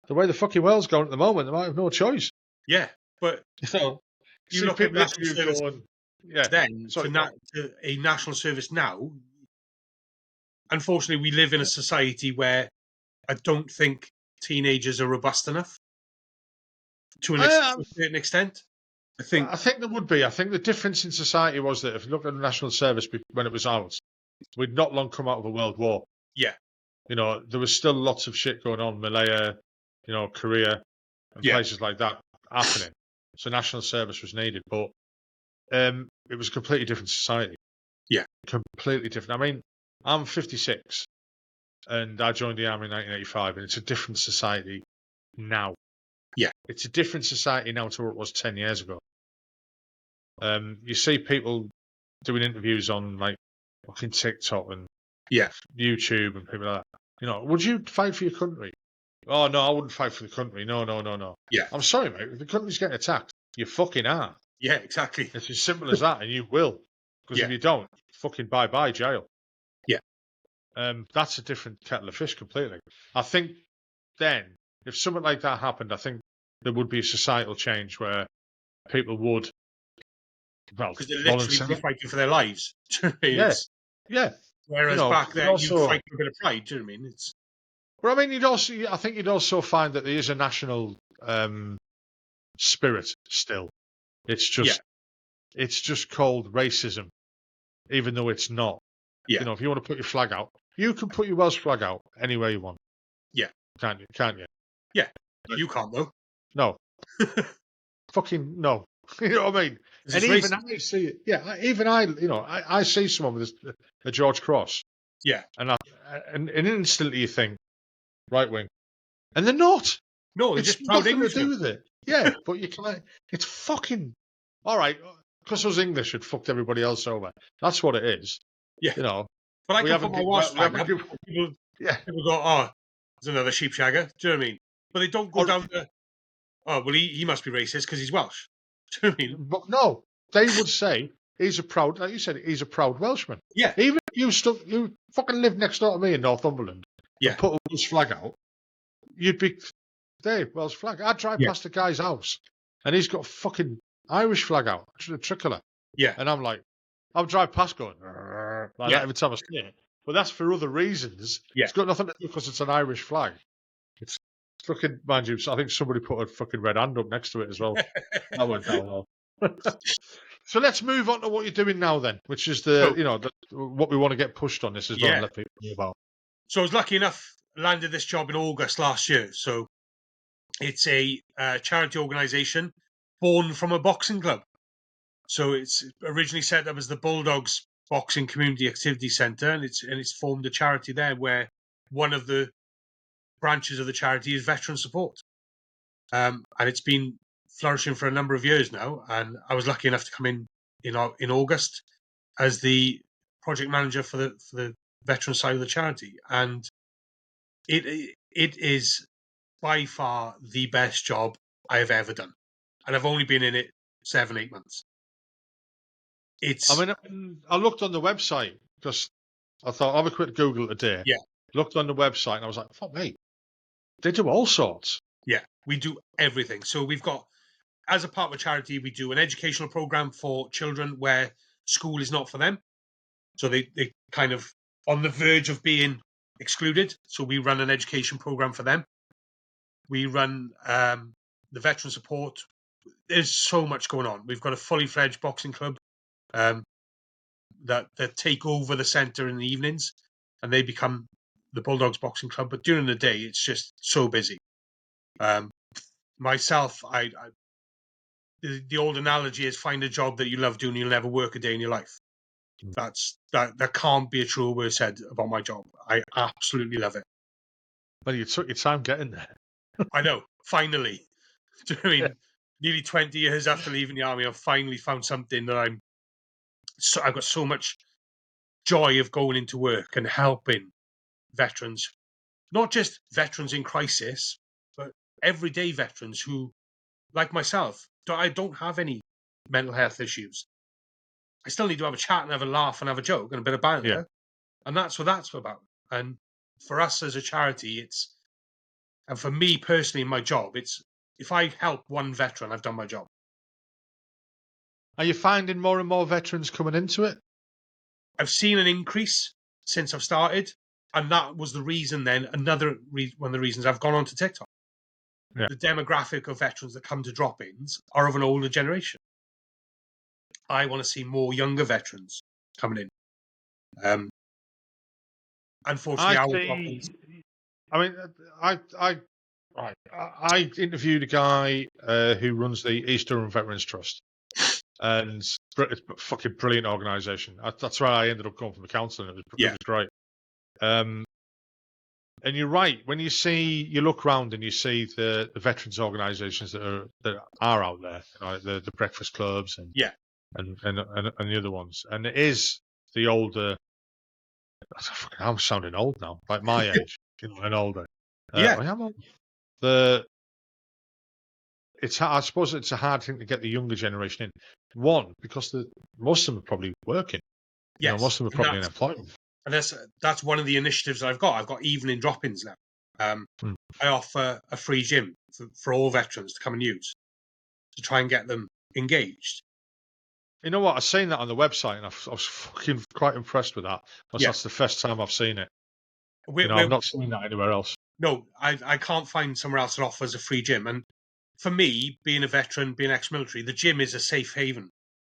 the way the fucking world's going at the moment, they might have no choice. Yeah, but you look at national service then to a national service now. Unfortunately, we live in a society where I don't think teenagers are robust enough to a certain extent. I think there would be. I think the difference in society was that if you look at the national service when it was out, we'd not long come out of a world war. Yeah. You know, there was still lots of shit going on, Malaya, you know, Korea, and places like that happening. So national service was needed, but it was a completely different society. Yeah. Completely different. I mean, I'm 56, and I joined the army in 1985, and it's a different society now. Yeah. It's a different society now to what it was 10 years ago. You see people doing interviews on, like, fucking TikTok and YouTube and people like that. You know, would you fight for your country? Oh, no, I wouldn't fight for the country. No. Yeah. I'm sorry, mate. If the country's getting attacked, you fucking are. Yeah, exactly. It's as simple as that, and you will. Because if you don't, fucking bye-bye jail. Yeah. That's a different kettle of fish completely. I think then, if something like that happened, I think there would be a societal change where people would, because they're literally fighting for their lives. Yeah. Whereas back then, you fight for a bit of pride. Do you know what I mean? But I mean, I think you'd also find that there is a national spirit still. It's just called racism, even though it's not. Yeah. You know, if you want to put your flag out, you can put your Welsh flag out anywhere you want. Yeah. Can't you? Yeah. You can't though. No. Fucking no. You know what I mean? And even I see it. Yeah, even I, you know, I see someone with a George Cross. Yeah. And instantly you think, right wing. And they're not. No, they're just proud English. To do with it. Yeah, but you can. It's fucking. All right, because us English had fucked everybody else over. That's what it is. Yeah. You know. But I can put my Welsh flag up. People go, oh, there's another sheep shagger. Do you know what I mean? But they don't go down to, oh, well, he must be racist because he's Welsh. Do you know what I mean? But no, they would say he's a proud, like you said, he's a proud Welshman. Yeah. Even if you fucking live next door to me in Northumberland and put a Welsh flag out, you'd be, there, Welsh flag. I'd drive past the guy's house and he's got a fucking Irish flag out, a tricolour. Yeah. And I'm like, I'll drive past going, like that every time I see it. But that's for other reasons. Yeah. It's got nothing to do because it's an Irish flag. It's fucking, mind you, I think somebody put a fucking red hand up next to it as well. That went down well. So let's move on to what you're doing now then, which is what we want to get pushed on this as well and let people know about. So I was lucky enough, landed this job in August last year. So it's a charity organisation born from a boxing club. So it's originally set up as the Bulldogs Boxing Community Activity Centre, and it's formed a charity there where one of the branches of the charity is veteran support. And it's been flourishing for a number of years now, and I was lucky enough to come in August as the project manager for the veteran side of the charity, and it is by far the best job I have ever done, and I've only been in it 7-8 months. I looked on the website because I thought I'll have a quick Google today. Yeah, looked on the website and I was like, fuck me, They do all sorts. Yeah, we do everything. So we've got, as a part of a charity, we do an educational program for children where school is not for them. So they kind of on the verge of being excluded. So we run an education program for them. We run the veteran support. There's so much going on. We've got a fully fledged boxing club that take over the centre in the evenings, and they become the Bulldogs Boxing Club. But during the day, it's just so busy. Myself, the old analogy is find a job that you love doing, you'll never work a day in your life. That can't be a truer word said about my job. I absolutely love it. Well, you took your time getting there. I know, finally. Do you know what I mean? Nearly 20 years after leaving the army, I've finally found something that I've got so much joy of going into work and helping veterans, not just veterans in crisis, but everyday veterans who, like myself, I don't have any mental health issues. I still need to have a chat and have a laugh and have a joke and a bit of banter. Yeah. And that's what that's about. And for us as a charity, and for me personally in my job, it's if I help one veteran, I've done my job. Are you finding more and more veterans coming into it? I've seen an increase since I've started. And that was the reason then, one of the reasons I've gone on to TikTok. Yeah. The demographic of veterans that come to drop-ins are of an older generation. I want to see more younger veterans coming in. Unfortunately, I interviewed a guy who runs the East Durham Veterans Trust, and it's a fucking brilliant organisation. That's why I ended up going for the council, and it was great. And you're right. When you look around and you see the veterans organisations that are out there, the breakfast clubs and the other ones, and it is the older. I'm sounding old now, like my age, and older. I am old. I suppose it's a hard thing to get the younger generation in. One, because most of them are probably working. Yes, most of them are probably in employment. And that's one of the initiatives I've got. I've got evening drop-ins now. I offer a free gym for all veterans to come and use to try and get them engaged. You know what? I've seen that on the website, and I was fucking quite impressed with that. That's the first time I've seen it. I've not seen that anywhere else. No, I can't find somewhere else that offers a free gym. And for me, being a veteran, being ex-military, the gym is a safe haven,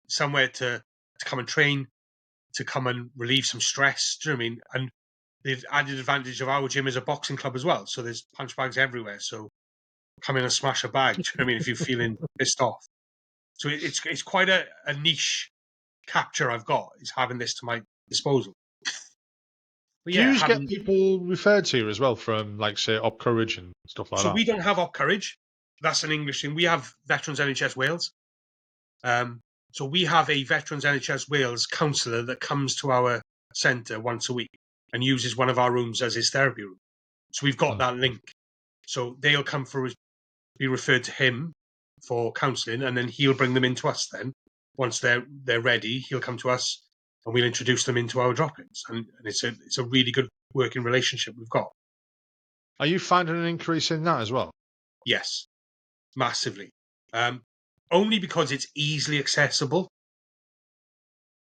somewhere to come and train, to come and relieve some stress. Do you know what I mean? And the added advantage of our gym is a boxing club as well. So there's punch bags everywhere. So come in and smash a bag. Do you know what I mean? If you're feeling pissed off. So it's quite a niche capture I've got, is having this to my disposal. But do you get people referred to you as well from, like, say, Op Courage and stuff like that? So we don't have Op Courage. That's an English thing. We have Veterans NHS Wales. So we have a Veterans NHS Wales counsellor that comes to our centre once a week and uses one of our rooms as his therapy room. So we've got that link. So they'll come be referred to him for counselling, and then he'll bring them into us then. Once they're ready, he'll come to us and we'll introduce them into our drop-ins. And it's a really good working relationship we've got. Are you finding an increase in that as well? Yes, massively. Only because it's easily accessible.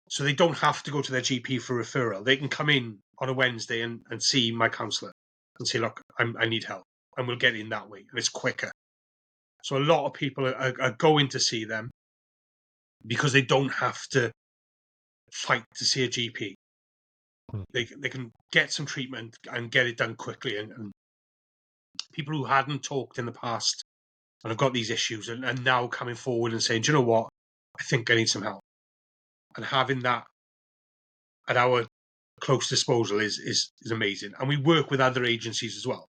So they don't have to go to their GP for referral. They can come in on a Wednesday and see my counsellor and say, look, I need help. And we'll get in that way. And it's quicker. So a lot of people are going to see them because they don't have to fight to see a GP. They can get some treatment and get it done quickly. And people who hadn't talked in the past and have got these issues and now coming forward and saying, do you know what? I think I need some help. And having that at our close disposal is amazing. And we work with other agencies as well.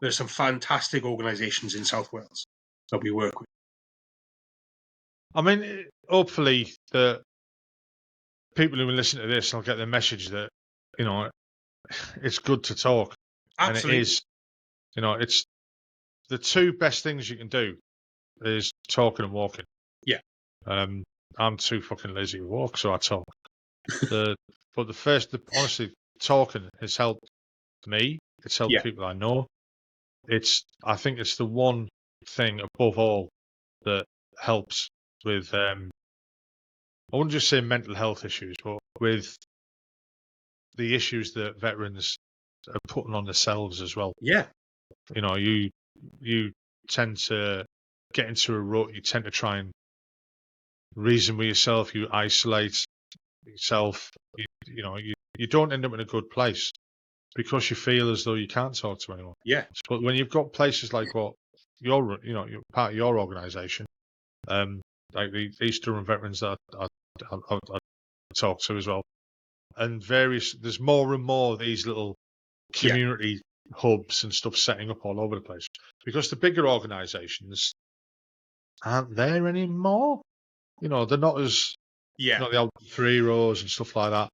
There's some fantastic organisations in South Wales that we work with. I mean, hopefully the people who will listen to this will get the message that, it's good to talk. Absolutely. And it is, it's the two best things you can do is talking and walking. Yeah. I'm too fucking lazy to walk, so I talk. Honestly, talking has helped me. It's helped people I know. I think it's the one thing above all that helps with I wouldn't just say mental health issues, but with the issues that veterans are putting on themselves as well. Yeah. You know, you tend to get into a rut. You tend to try and reason with yourself. You isolate yourself. You don't end up in a good place because you feel as though you can't talk to anyone. Yeah. But when you've got places like what you're part of your organisation, like these Durham veterans that I talk to as well, and there's more and more of these little community hubs and stuff setting up all over the place because the bigger organisations aren't there anymore. You know, they're not as not the old 3 rows and stuff like that.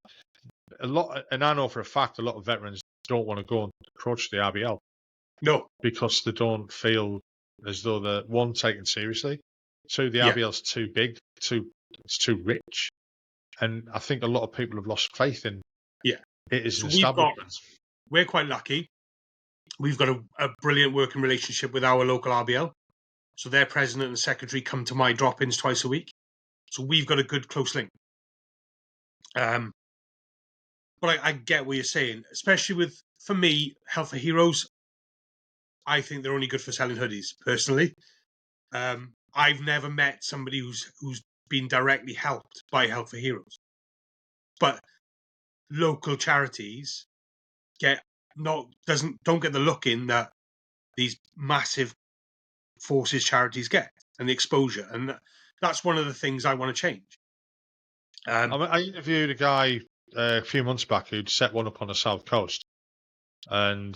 And I know for a fact a lot of veterans don't want to go and approach the RBL. No. Because they don't feel as though they're, one, taken seriously, two, the RBL's too big, it's too rich. And I think a lot of people have lost faith in it as an establishment. We're quite lucky. We've got a brilliant working relationship with our local RBL. So their president and secretary come to my drop-ins twice a week. So we've got a good close link. But I get what you're saying, especially for me, Health for Heroes, I think they're only good for selling hoodies, personally. I've never met somebody who's been directly helped by Health for Heroes. But local charities don't get the look in that these massive forces charities get and the exposure. And that's one of the things I want to change. I interviewed a guy a few months back who'd set one up on the South Coast, and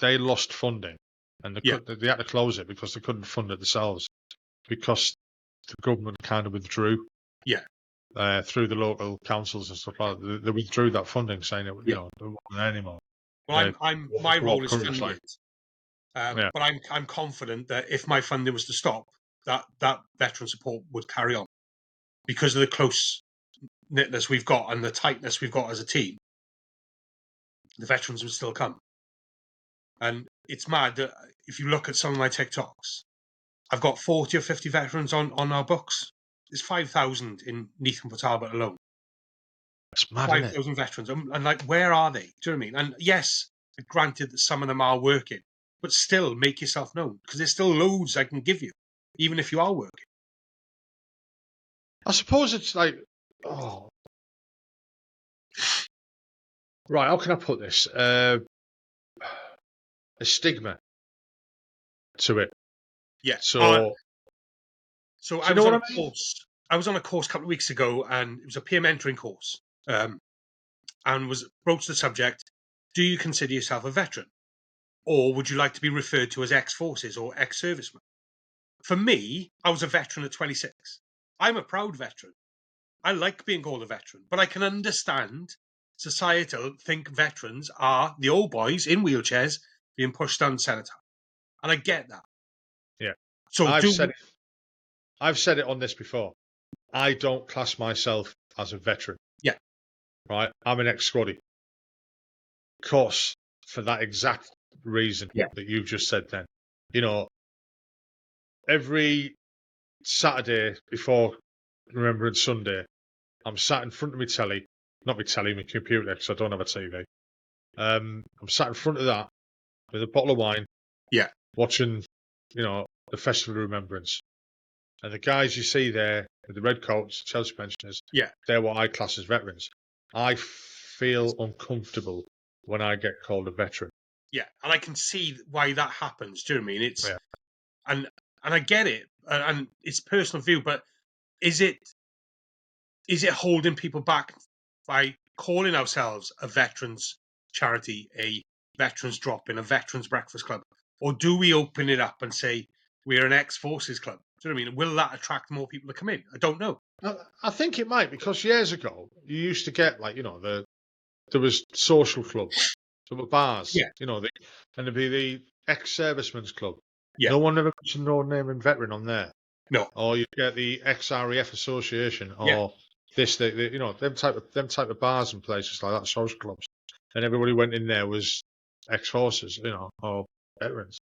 they lost funding, and they had to close it because they couldn't fund it themselves because the government kind of withdrew. Through the local councils and stuff like that, they withdrew that funding, saying it, they wasn't there anymore. Well, my role is funding it, but I'm confident that if my funding was to stop, that veteran support would carry on because of the close knitness we've got and the tightness we've got as a team. The veterans would still come, and it's mad that if you look at some of my TikToks, I've got 40 or 50 veterans on our books. There's 5,000 in Neath and Port Talbot alone. It's mad, 5,000 veterans. And like, where are they? Do you know what I mean? And yes, granted that some of them are working, but still make yourself known because there's still loads I can give you, even if you are working. I suppose it's like, right, how can I put this? A stigma to it. Yeah. So I was on a course. I was on a course a couple of weeks ago, and it was a peer mentoring course, and was broached the subject: do you consider yourself a veteran, or would you like to be referred to as ex-forces or ex-serviceman? For me, I was a veteran at 26. I'm a proud veteran. I like being called a veteran, but I can understand societal think veterans are the old boys in wheelchairs being pushed down the cenotaph, and I get that. Yeah. So I've said it on this before. I don't class myself as a veteran. Yeah. Right? I'm an ex-squaddy. Of course, for that exact reason that you've just said then. You know, every Saturday before Remembrance Sunday, I'm sat in front of my telly. Not my telly, my computer, because I don't have a TV. I'm sat in front of that with a bottle of wine. Yeah. Watching, the Festival of Remembrance. And the guys you see there with the red coats, Chelsea pensioners, they're what I class as veterans. I feel uncomfortable when I get called a veteran. Yeah, and I can see why that happens. Do you know what I mean? It's and I get it, and it's personal view, but is it holding people back by calling ourselves a veterans charity, a veterans drop-in, a veterans breakfast club, or do we open it up and say we're an ex-forces club? Do you know what I mean? Will that attract more people to come in? I don't know. I think it might, because years ago you used to get there was social clubs, there were bars, and there'd be the ex-servicemen's club. Yeah. No one ever puts a no-name veteran on there. No. Or you get the ex-RAF association, or them type of bars and places like that, social clubs, and everybody went in there was ex-forces, or veterans.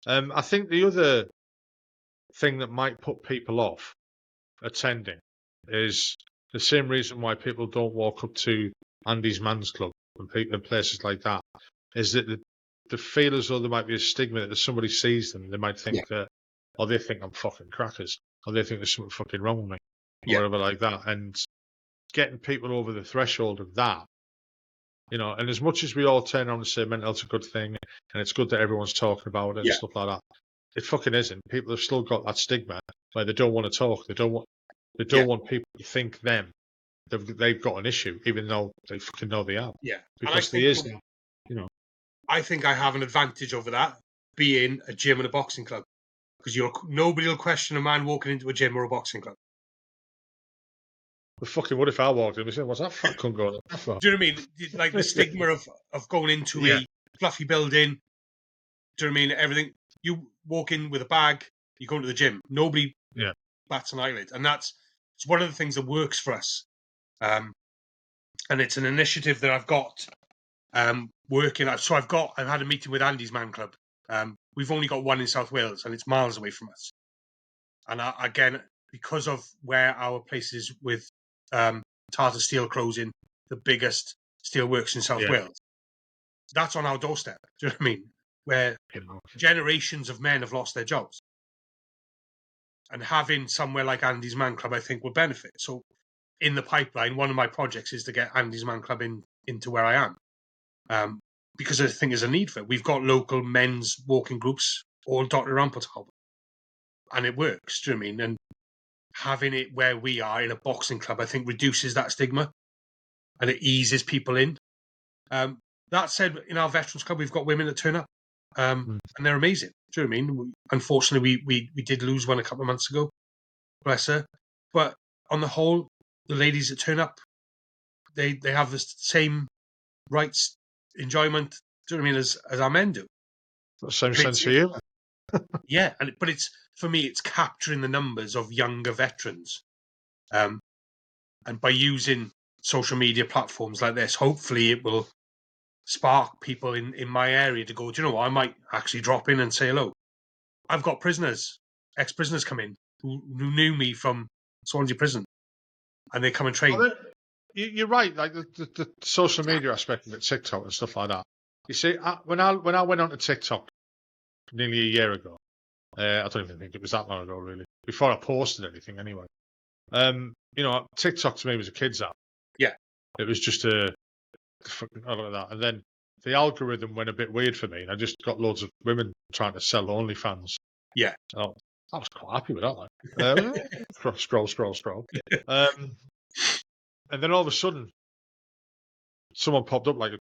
I think the other thing that might put people off attending is the same reason why people don't walk up to Andy's Man's Club and places like that, is that they feel as though there might be a stigma that if somebody sees them, they might think that, or they think I'm fucking crackers, or they think there's something fucking wrong with me, or whatever like that. And getting people over the threshold of that, and as much as we all turn around and say mental health's a good thing, and it's good that everyone's talking about it and stuff like that, it fucking isn't. People have still got that stigma where they don't want to talk. They don't want people to think they've got an issue, even though they fucking know they have. Yeah, because there is, I think I have an advantage over that, being a gym and a boxing club, because nobody will question a man walking into a gym or a boxing club. But fucking, what if I walked in and said, "What's that fat cunt going on for?" Do you know what I mean? Like the stigma of going into a fluffy building. Do you know what I mean? Everything. You walk in with a bag, you go into the gym. Nobody bats an eyelid, and it's one of the things that works for us. And it's an initiative that I've got working at. So I've had a meeting with Andy's Man Club. We've only got one in South Wales, and it's miles away from us. And again, because of where our place is with Tata Steel closing, the biggest steelworks in South Wales, that's on our doorstep. Do you know what I mean? Where generations of men have lost their jobs. And having somewhere like Andy's Man Club, I think, will benefit. So in the pipeline, one of my projects is to get Andy's Man Club into where I am. Because I think there's a need for it. We've got local men's walking groups all dotted around Port Talbot. And it works, do you know what I mean? And having it where we are in a boxing club, I think, reduces that stigma. And it eases people in. That said, in our Veterans Club, we've got women that turn up. And they're amazing. Do you know what I mean? Unfortunately, we did lose one a couple of months ago. Bless her. But on the whole, the ladies that turn up, they have the same rights, enjoyment, do you know what I mean, as our men do. Same sense for you. Yeah, but for me, it's capturing the numbers of younger veterans. And by using social media platforms like this, hopefully it will spark people in my area to go, do you know what, I might actually drop in and say hello. I've got ex-prisoners come in who knew me from Swansea Prison, and they come and train. Well, you're right, like the social media aspect of it, TikTok and stuff like that. You see, when I went onto TikTok nearly a year ago, I don't even think it was that long ago, really, before I posted anything anyway. TikTok to me was a kid's app. Yeah. It was just I don't know that. And then the algorithm went a bit weird for me, and I just got loads of women trying to sell OnlyFans. Yeah. I was quite happy with that. Like. Scroll. And then all of a sudden, someone popped up like a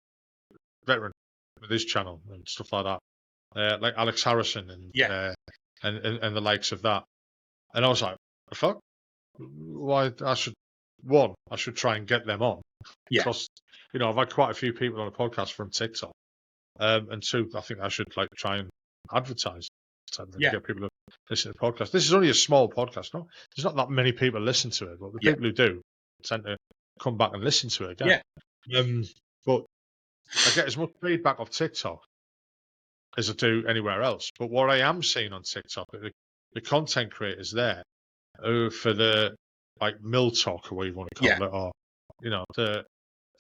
veteran with his channel and stuff like that, like Alex Harrison and the likes of that. And I was like, the fuck? Why? I should try and get them on. Yeah. Because, I've had quite a few people on a podcast from TikTok. And two, I think I should try and advertise and get people to listen to the podcast. This is only a small podcast, no? There's not that many people listen to it, but the people who do tend to come back and listen to it again. Yeah. But I get as much feedback of TikTok as I do anywhere else. But what I am seeing on TikTok, the content creators there, for the mill talk, or what you want to call it, or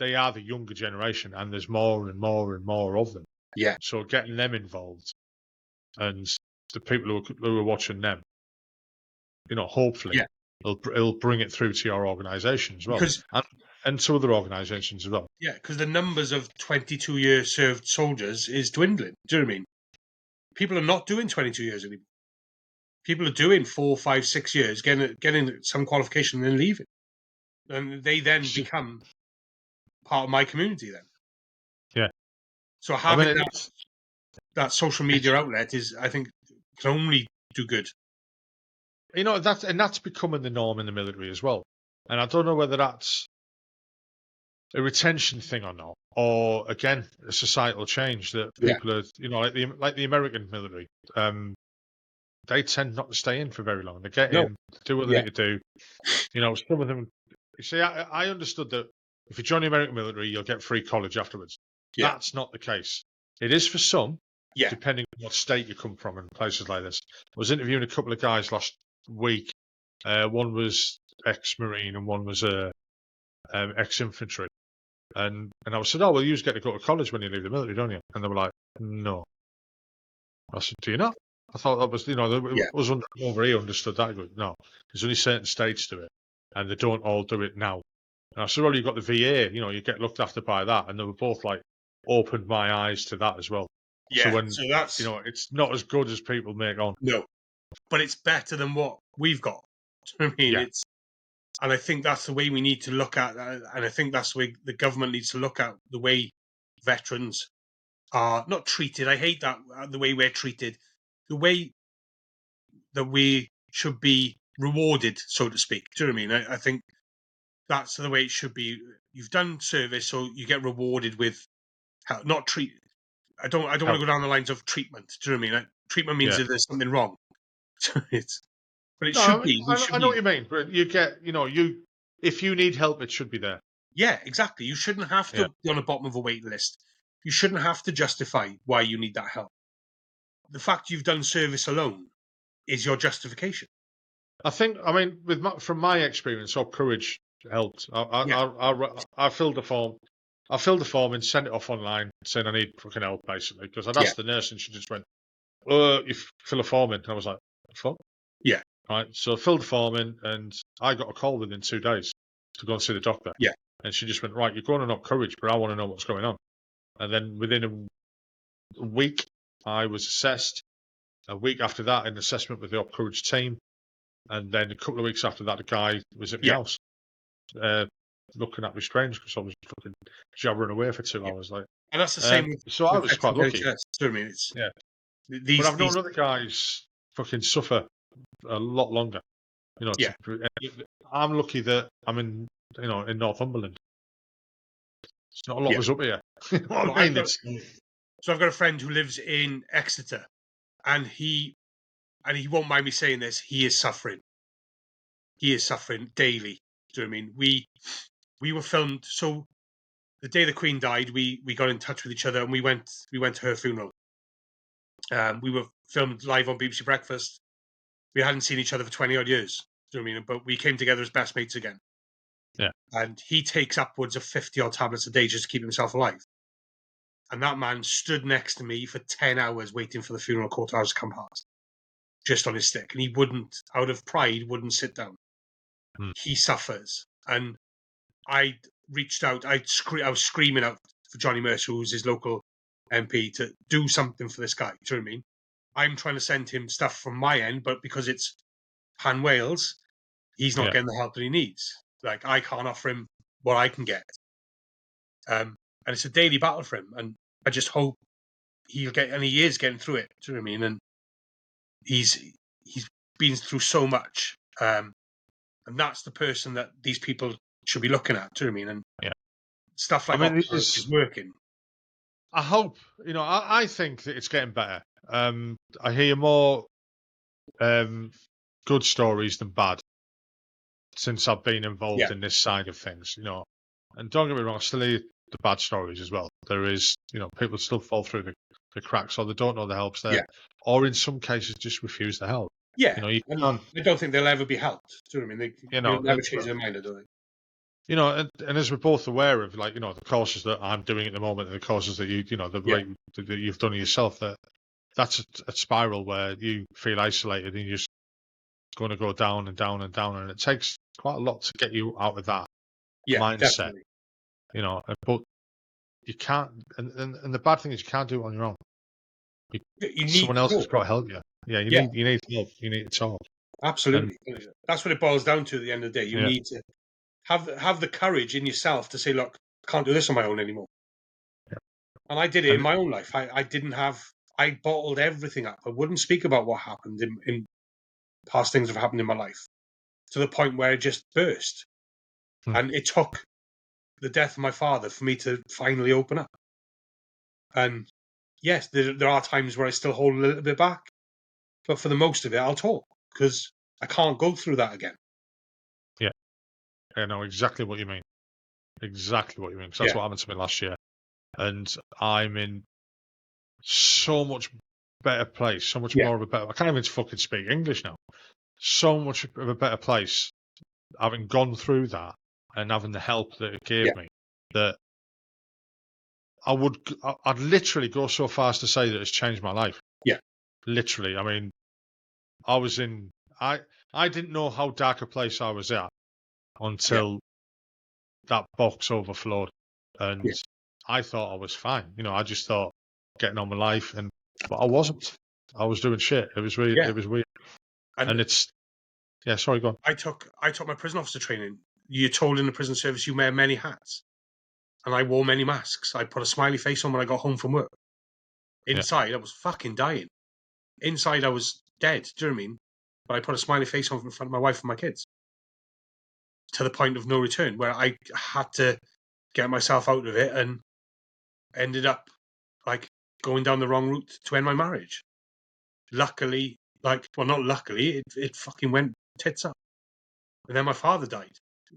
they are the younger generation, and there's more and more and more of them. Yeah. So getting them involved, and the people who are watching them, hopefully it'll bring it through to your organisation as well, and to other organisations as well. Yeah, because the numbers of 22-year served soldiers is dwindling. Do you know what I mean? People are not doing 22 years anymore. People are doing 4, 5, 6 years, getting some qualification and then leaving. And they then become part of my community then. Yeah. So having that social media outlet I think, can only do good. That's becoming the norm in the military as well. And I don't know whether that's a retention thing or not, or again, a societal change that people are, like the American military. They tend not to stay in for very long. They get in, do what they need to do. Some of them. You see, I understood that if you join the American military, you'll get free college afterwards. Yeah. That's not the case. It is for some, Yeah, depending on what state you come from and places like this. I was interviewing a couple of guys last week. One was ex-Marine and one was ex-infantry. And I said, oh, well, you just get to go to college when you leave the military, don't you? And they were like, no. I said, do you not? I thought that was, Yeah. was over here understood that. Good. No, there's only certain states do it, and they don't all do it now. And I said, well, you've got the VA, you get looked after by that. And they were both like, opened my eyes to that as well. yeah. So when, So that's it's not as good as people make on. no, but it's better than what we've got. Do you know what I mean? Yeah. And I think that's the way we need to look at, and I think that's the way the government needs to look at the way veterans are not treated. I hate that the way we're treated, the way that we should be rewarded, so to speak. Do you know what I mean? I think that's the way it should be. You've done service, so you get rewarded with not treat. I don't want to go down the lines of treatment. Do you know what I mean? Treatment means that there's something wrong. But it should be. I know what you mean, but you get, if you need help, it should be there. Yeah, exactly. You shouldn't have to be on the bottom of a wait list. You shouldn't have to justify why you need that help. The fact you've done service alone is your justification. I think, from my experience, our courage helped. I filled the form. I filled the form and sent it off online saying I need fucking help, basically, because I'd asked the nurse and she just went, you fill a form in. And I was like, fuck? Yeah. Right. So I filled the form in and I got a call within 2 days to go and see the doctor. Yeah. And she just went, right, you're going on up courage, but I want to know what's going on. And then within a week, I was assessed. A week after that, an assessment with the Up Courage team. And then a couple of weeks after that, a guy was at my house looking at me strange because I was fucking jabbering away for 2 hours. And that's the same. So I was quite lucky. Do you know what I mean? But I've known other guys fucking suffer a lot longer. I'm lucky that I'm in Northumberland. It's not a lot of us up here. So I've got a friend who lives in Exeter, and he won't mind me saying this. He is suffering. He is suffering daily. Do you know what I mean? We were filmed. So the day the Queen died, we got in touch with each other and we went to her funeral. We were filmed live on BBC Breakfast. We hadn't seen each other for 20 odd years. Do you know what I mean? But we came together as best mates again. Yeah. And he takes upwards of 50 odd tablets a day just to keep himself alive. And that man stood next to me for 10 hours waiting for the funeral court hours to come past, just on his stick. And he wouldn't, out of pride, wouldn't sit down. He suffers. And I reached out, I was screaming out for Johnny Mercer, who's his local MP, to do something for this guy. Do you know what I mean? I'm trying to send him stuff from my end, but because it's Pan Wales, he's not getting the help that he needs. Like, I can't offer him what I can get. And it's a daily battle for him. And I just hope he'll get, and he is getting through it. Do you know what I mean? And he's been through so much. And that's the person that these people should be looking at. Do you know what I mean? And stuff like that is working. I hope, I think that it's getting better. I hear more good stories than bad since I've been involved in this side of things, And don't get me wrong, I still hear the bad stories as well. There is, people still fall through the cracks, or they don't know the help's there, or in some cases just refuse the help. Yeah, I don't think they'll ever be helped. Do you know what I mean? They'll never change their mind, do they? And as we're both aware of, the courses that I'm doing at the moment, and the courses that that you've done yourself, that's a spiral where you feel isolated and you're just going to go down and down and down, and it takes quite a lot to get you out of that mindset. Definitely. But you can't, and the bad thing is you can't do it on your own. You need someone else has got to help you. Yeah, you need help. You need to talk. Absolutely, that's what it boils down to. At the end of the day, you need to have the courage in yourself to say, "Look, I can't do this on my own anymore." Yeah. And I did it in my own life. I bottled everything up. I wouldn't speak about what happened in past things that have happened in my life, to the point where it just burst. And it took the death of my father for me to finally open up. And yes, there are times where I still hold a little bit back, but for the most of it, I'll talk because I can't go through that again. Yeah, I know exactly what you mean. Exactly what you mean. Because that's what happened to me last year, and I'm in so much better place, so much more of a better. I can't even fucking speak English now. So much of a better place, having gone through that and having the help that it gave me, that I'd literally go so far as to say that it's changed my life. Yeah. Literally. I mean, I didn't know how dark a place I was at until that box overflowed. And I thought I was fine. You know, I just thought getting on with life, but I wasn't. I was doing shit. It was weird. It was weird. And it's, sorry, go on. I took my prison officer training. You're told in the prison service you wear many hats. And I wore many masks. I put a smiley face on when I got home from work. Inside, I was fucking dying. Inside, I was dead. Do you know what I mean? But I put a smiley face on in front of my wife and my kids. To the point of no return, where I had to get myself out of it and ended up, like, going down the wrong route to end my marriage. Luckily, not luckily, it fucking went tits up. And then my father died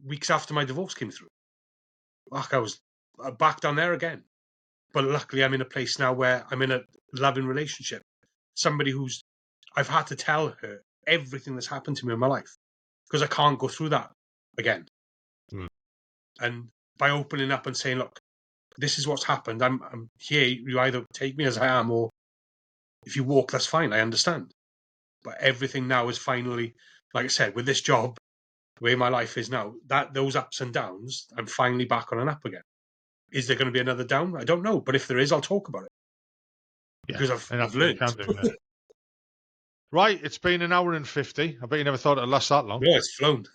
weeks after my divorce came through. Fuck, I was back down there again. But luckily, I'm in a place now where I'm in a loving relationship. Somebody I've had to tell her everything that's happened to me in my life because I can't go through that again. Mm. And by opening up and saying, look, this is what's happened. I'm here. You either take me as I am, or if you walk, that's fine. I understand. But everything now is finally, like I said, with this job, the way my life is now, those ups and downs, I'm finally back on an up again. Is there going to be another down? I don't know. But if there is, I'll talk about it. Because I've learned. Right, it's been an hour and 50. I bet you never thought it'd last that long. Yeah, it's flown.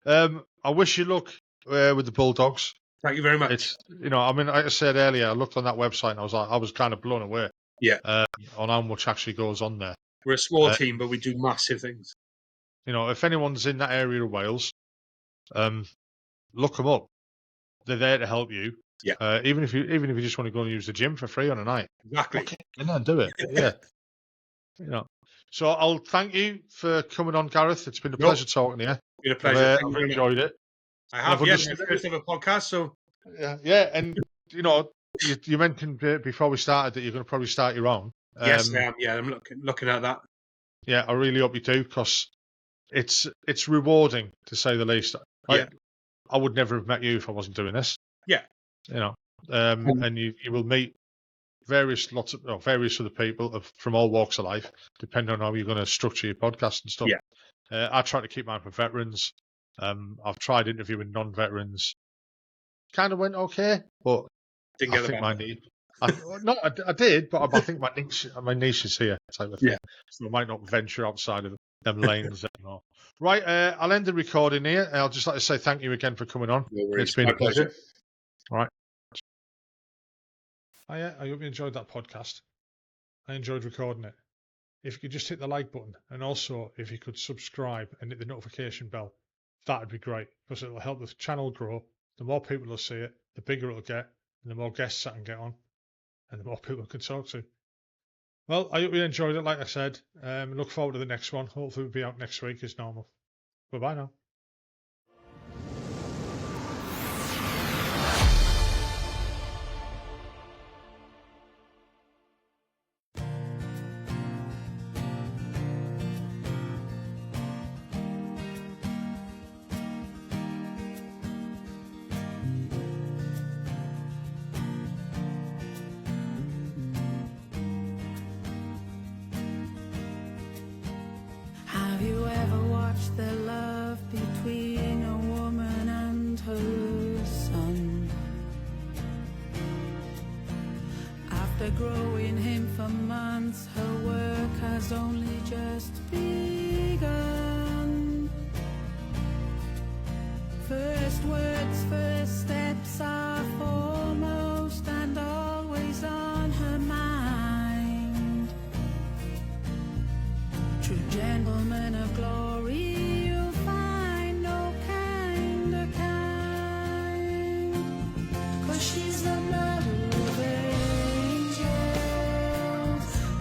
I wish you luck with the Bulldogs. Thank you very much. It's, I mean, like I said earlier, I looked on that website and I was kind of blown away. Yeah. On how much actually goes on there. We're a small team, but we do massive things. If anyone's in that area of Wales, look them up. They're there to help you. Yeah. Even if you just want to go and use the gym for free on a night. Exactly. Okay, and then do it. Yeah. So I'll thank you for coming on, Gareth. It's been a pleasure talking to you. It's been a pleasure. I've enjoyed it. I have. Yes, my first ever podcast. So yeah, and you mentioned before we started that you're going to probably start your own. Yes, I am. Yeah, I'm looking at that. Yeah, I really hope you do, because it's rewarding, to say the least. I would never have met you if I wasn't doing this. Yeah. And you will meet various other people from all walks of life, depending on how you're going to structure your podcast and stuff. Yeah. I try to keep mine for veterans. I've tried interviewing non-veterans. Kind of went okay, but didn't get I think my niche. I did, but I think my niche is here, type of thing. Yeah. So I might not venture outside of them lanes anymore. Right, I'll end the recording here. I'll just like to say thank you again for coming on. No worries. It's been My a pleasure. pleasure. All right. I hope you enjoyed that podcast. I enjoyed recording it. If you could just hit the like button, and also if you could subscribe and hit the notification bell, that would be great, because it'll help the channel grow. The more people will see it, the bigger it'll get, and the more guests I can get on, and the more people I can talk to. Well, I hope you enjoyed it, like I said. Look forward to the next one. Hopefully it'll be out next week as normal. Bye-bye now. Have you ever watched the love between a woman and her son? After growing him for months, her work has only just begun. First words, first steps are foremost and always on her mind. True gentlemen of glory, you'll find no kind of kind. 'Cause she's the mother of angels.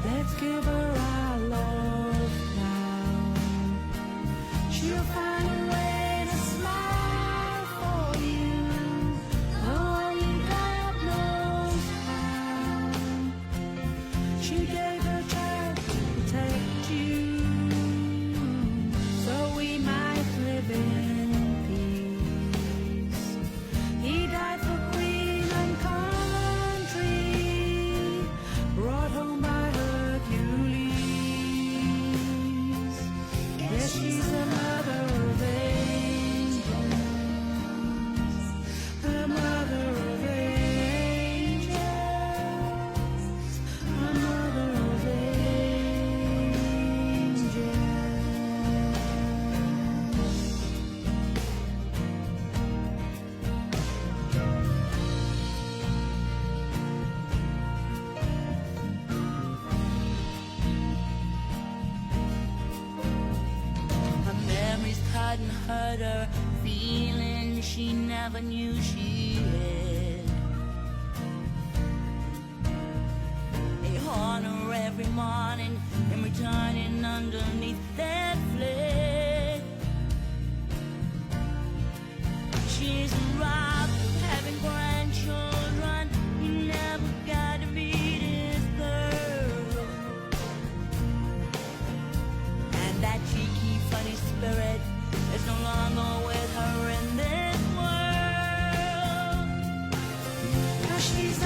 Let's give her our love now. She'll find a way to smile for you. Only God but her feeling she never knew she had. They haunt her every morning and returning underneath that flag. She's robbed of having grandchildren. You never got to meet his girl. And that cheeky, funny spirit is no longer with her in this world. Now she's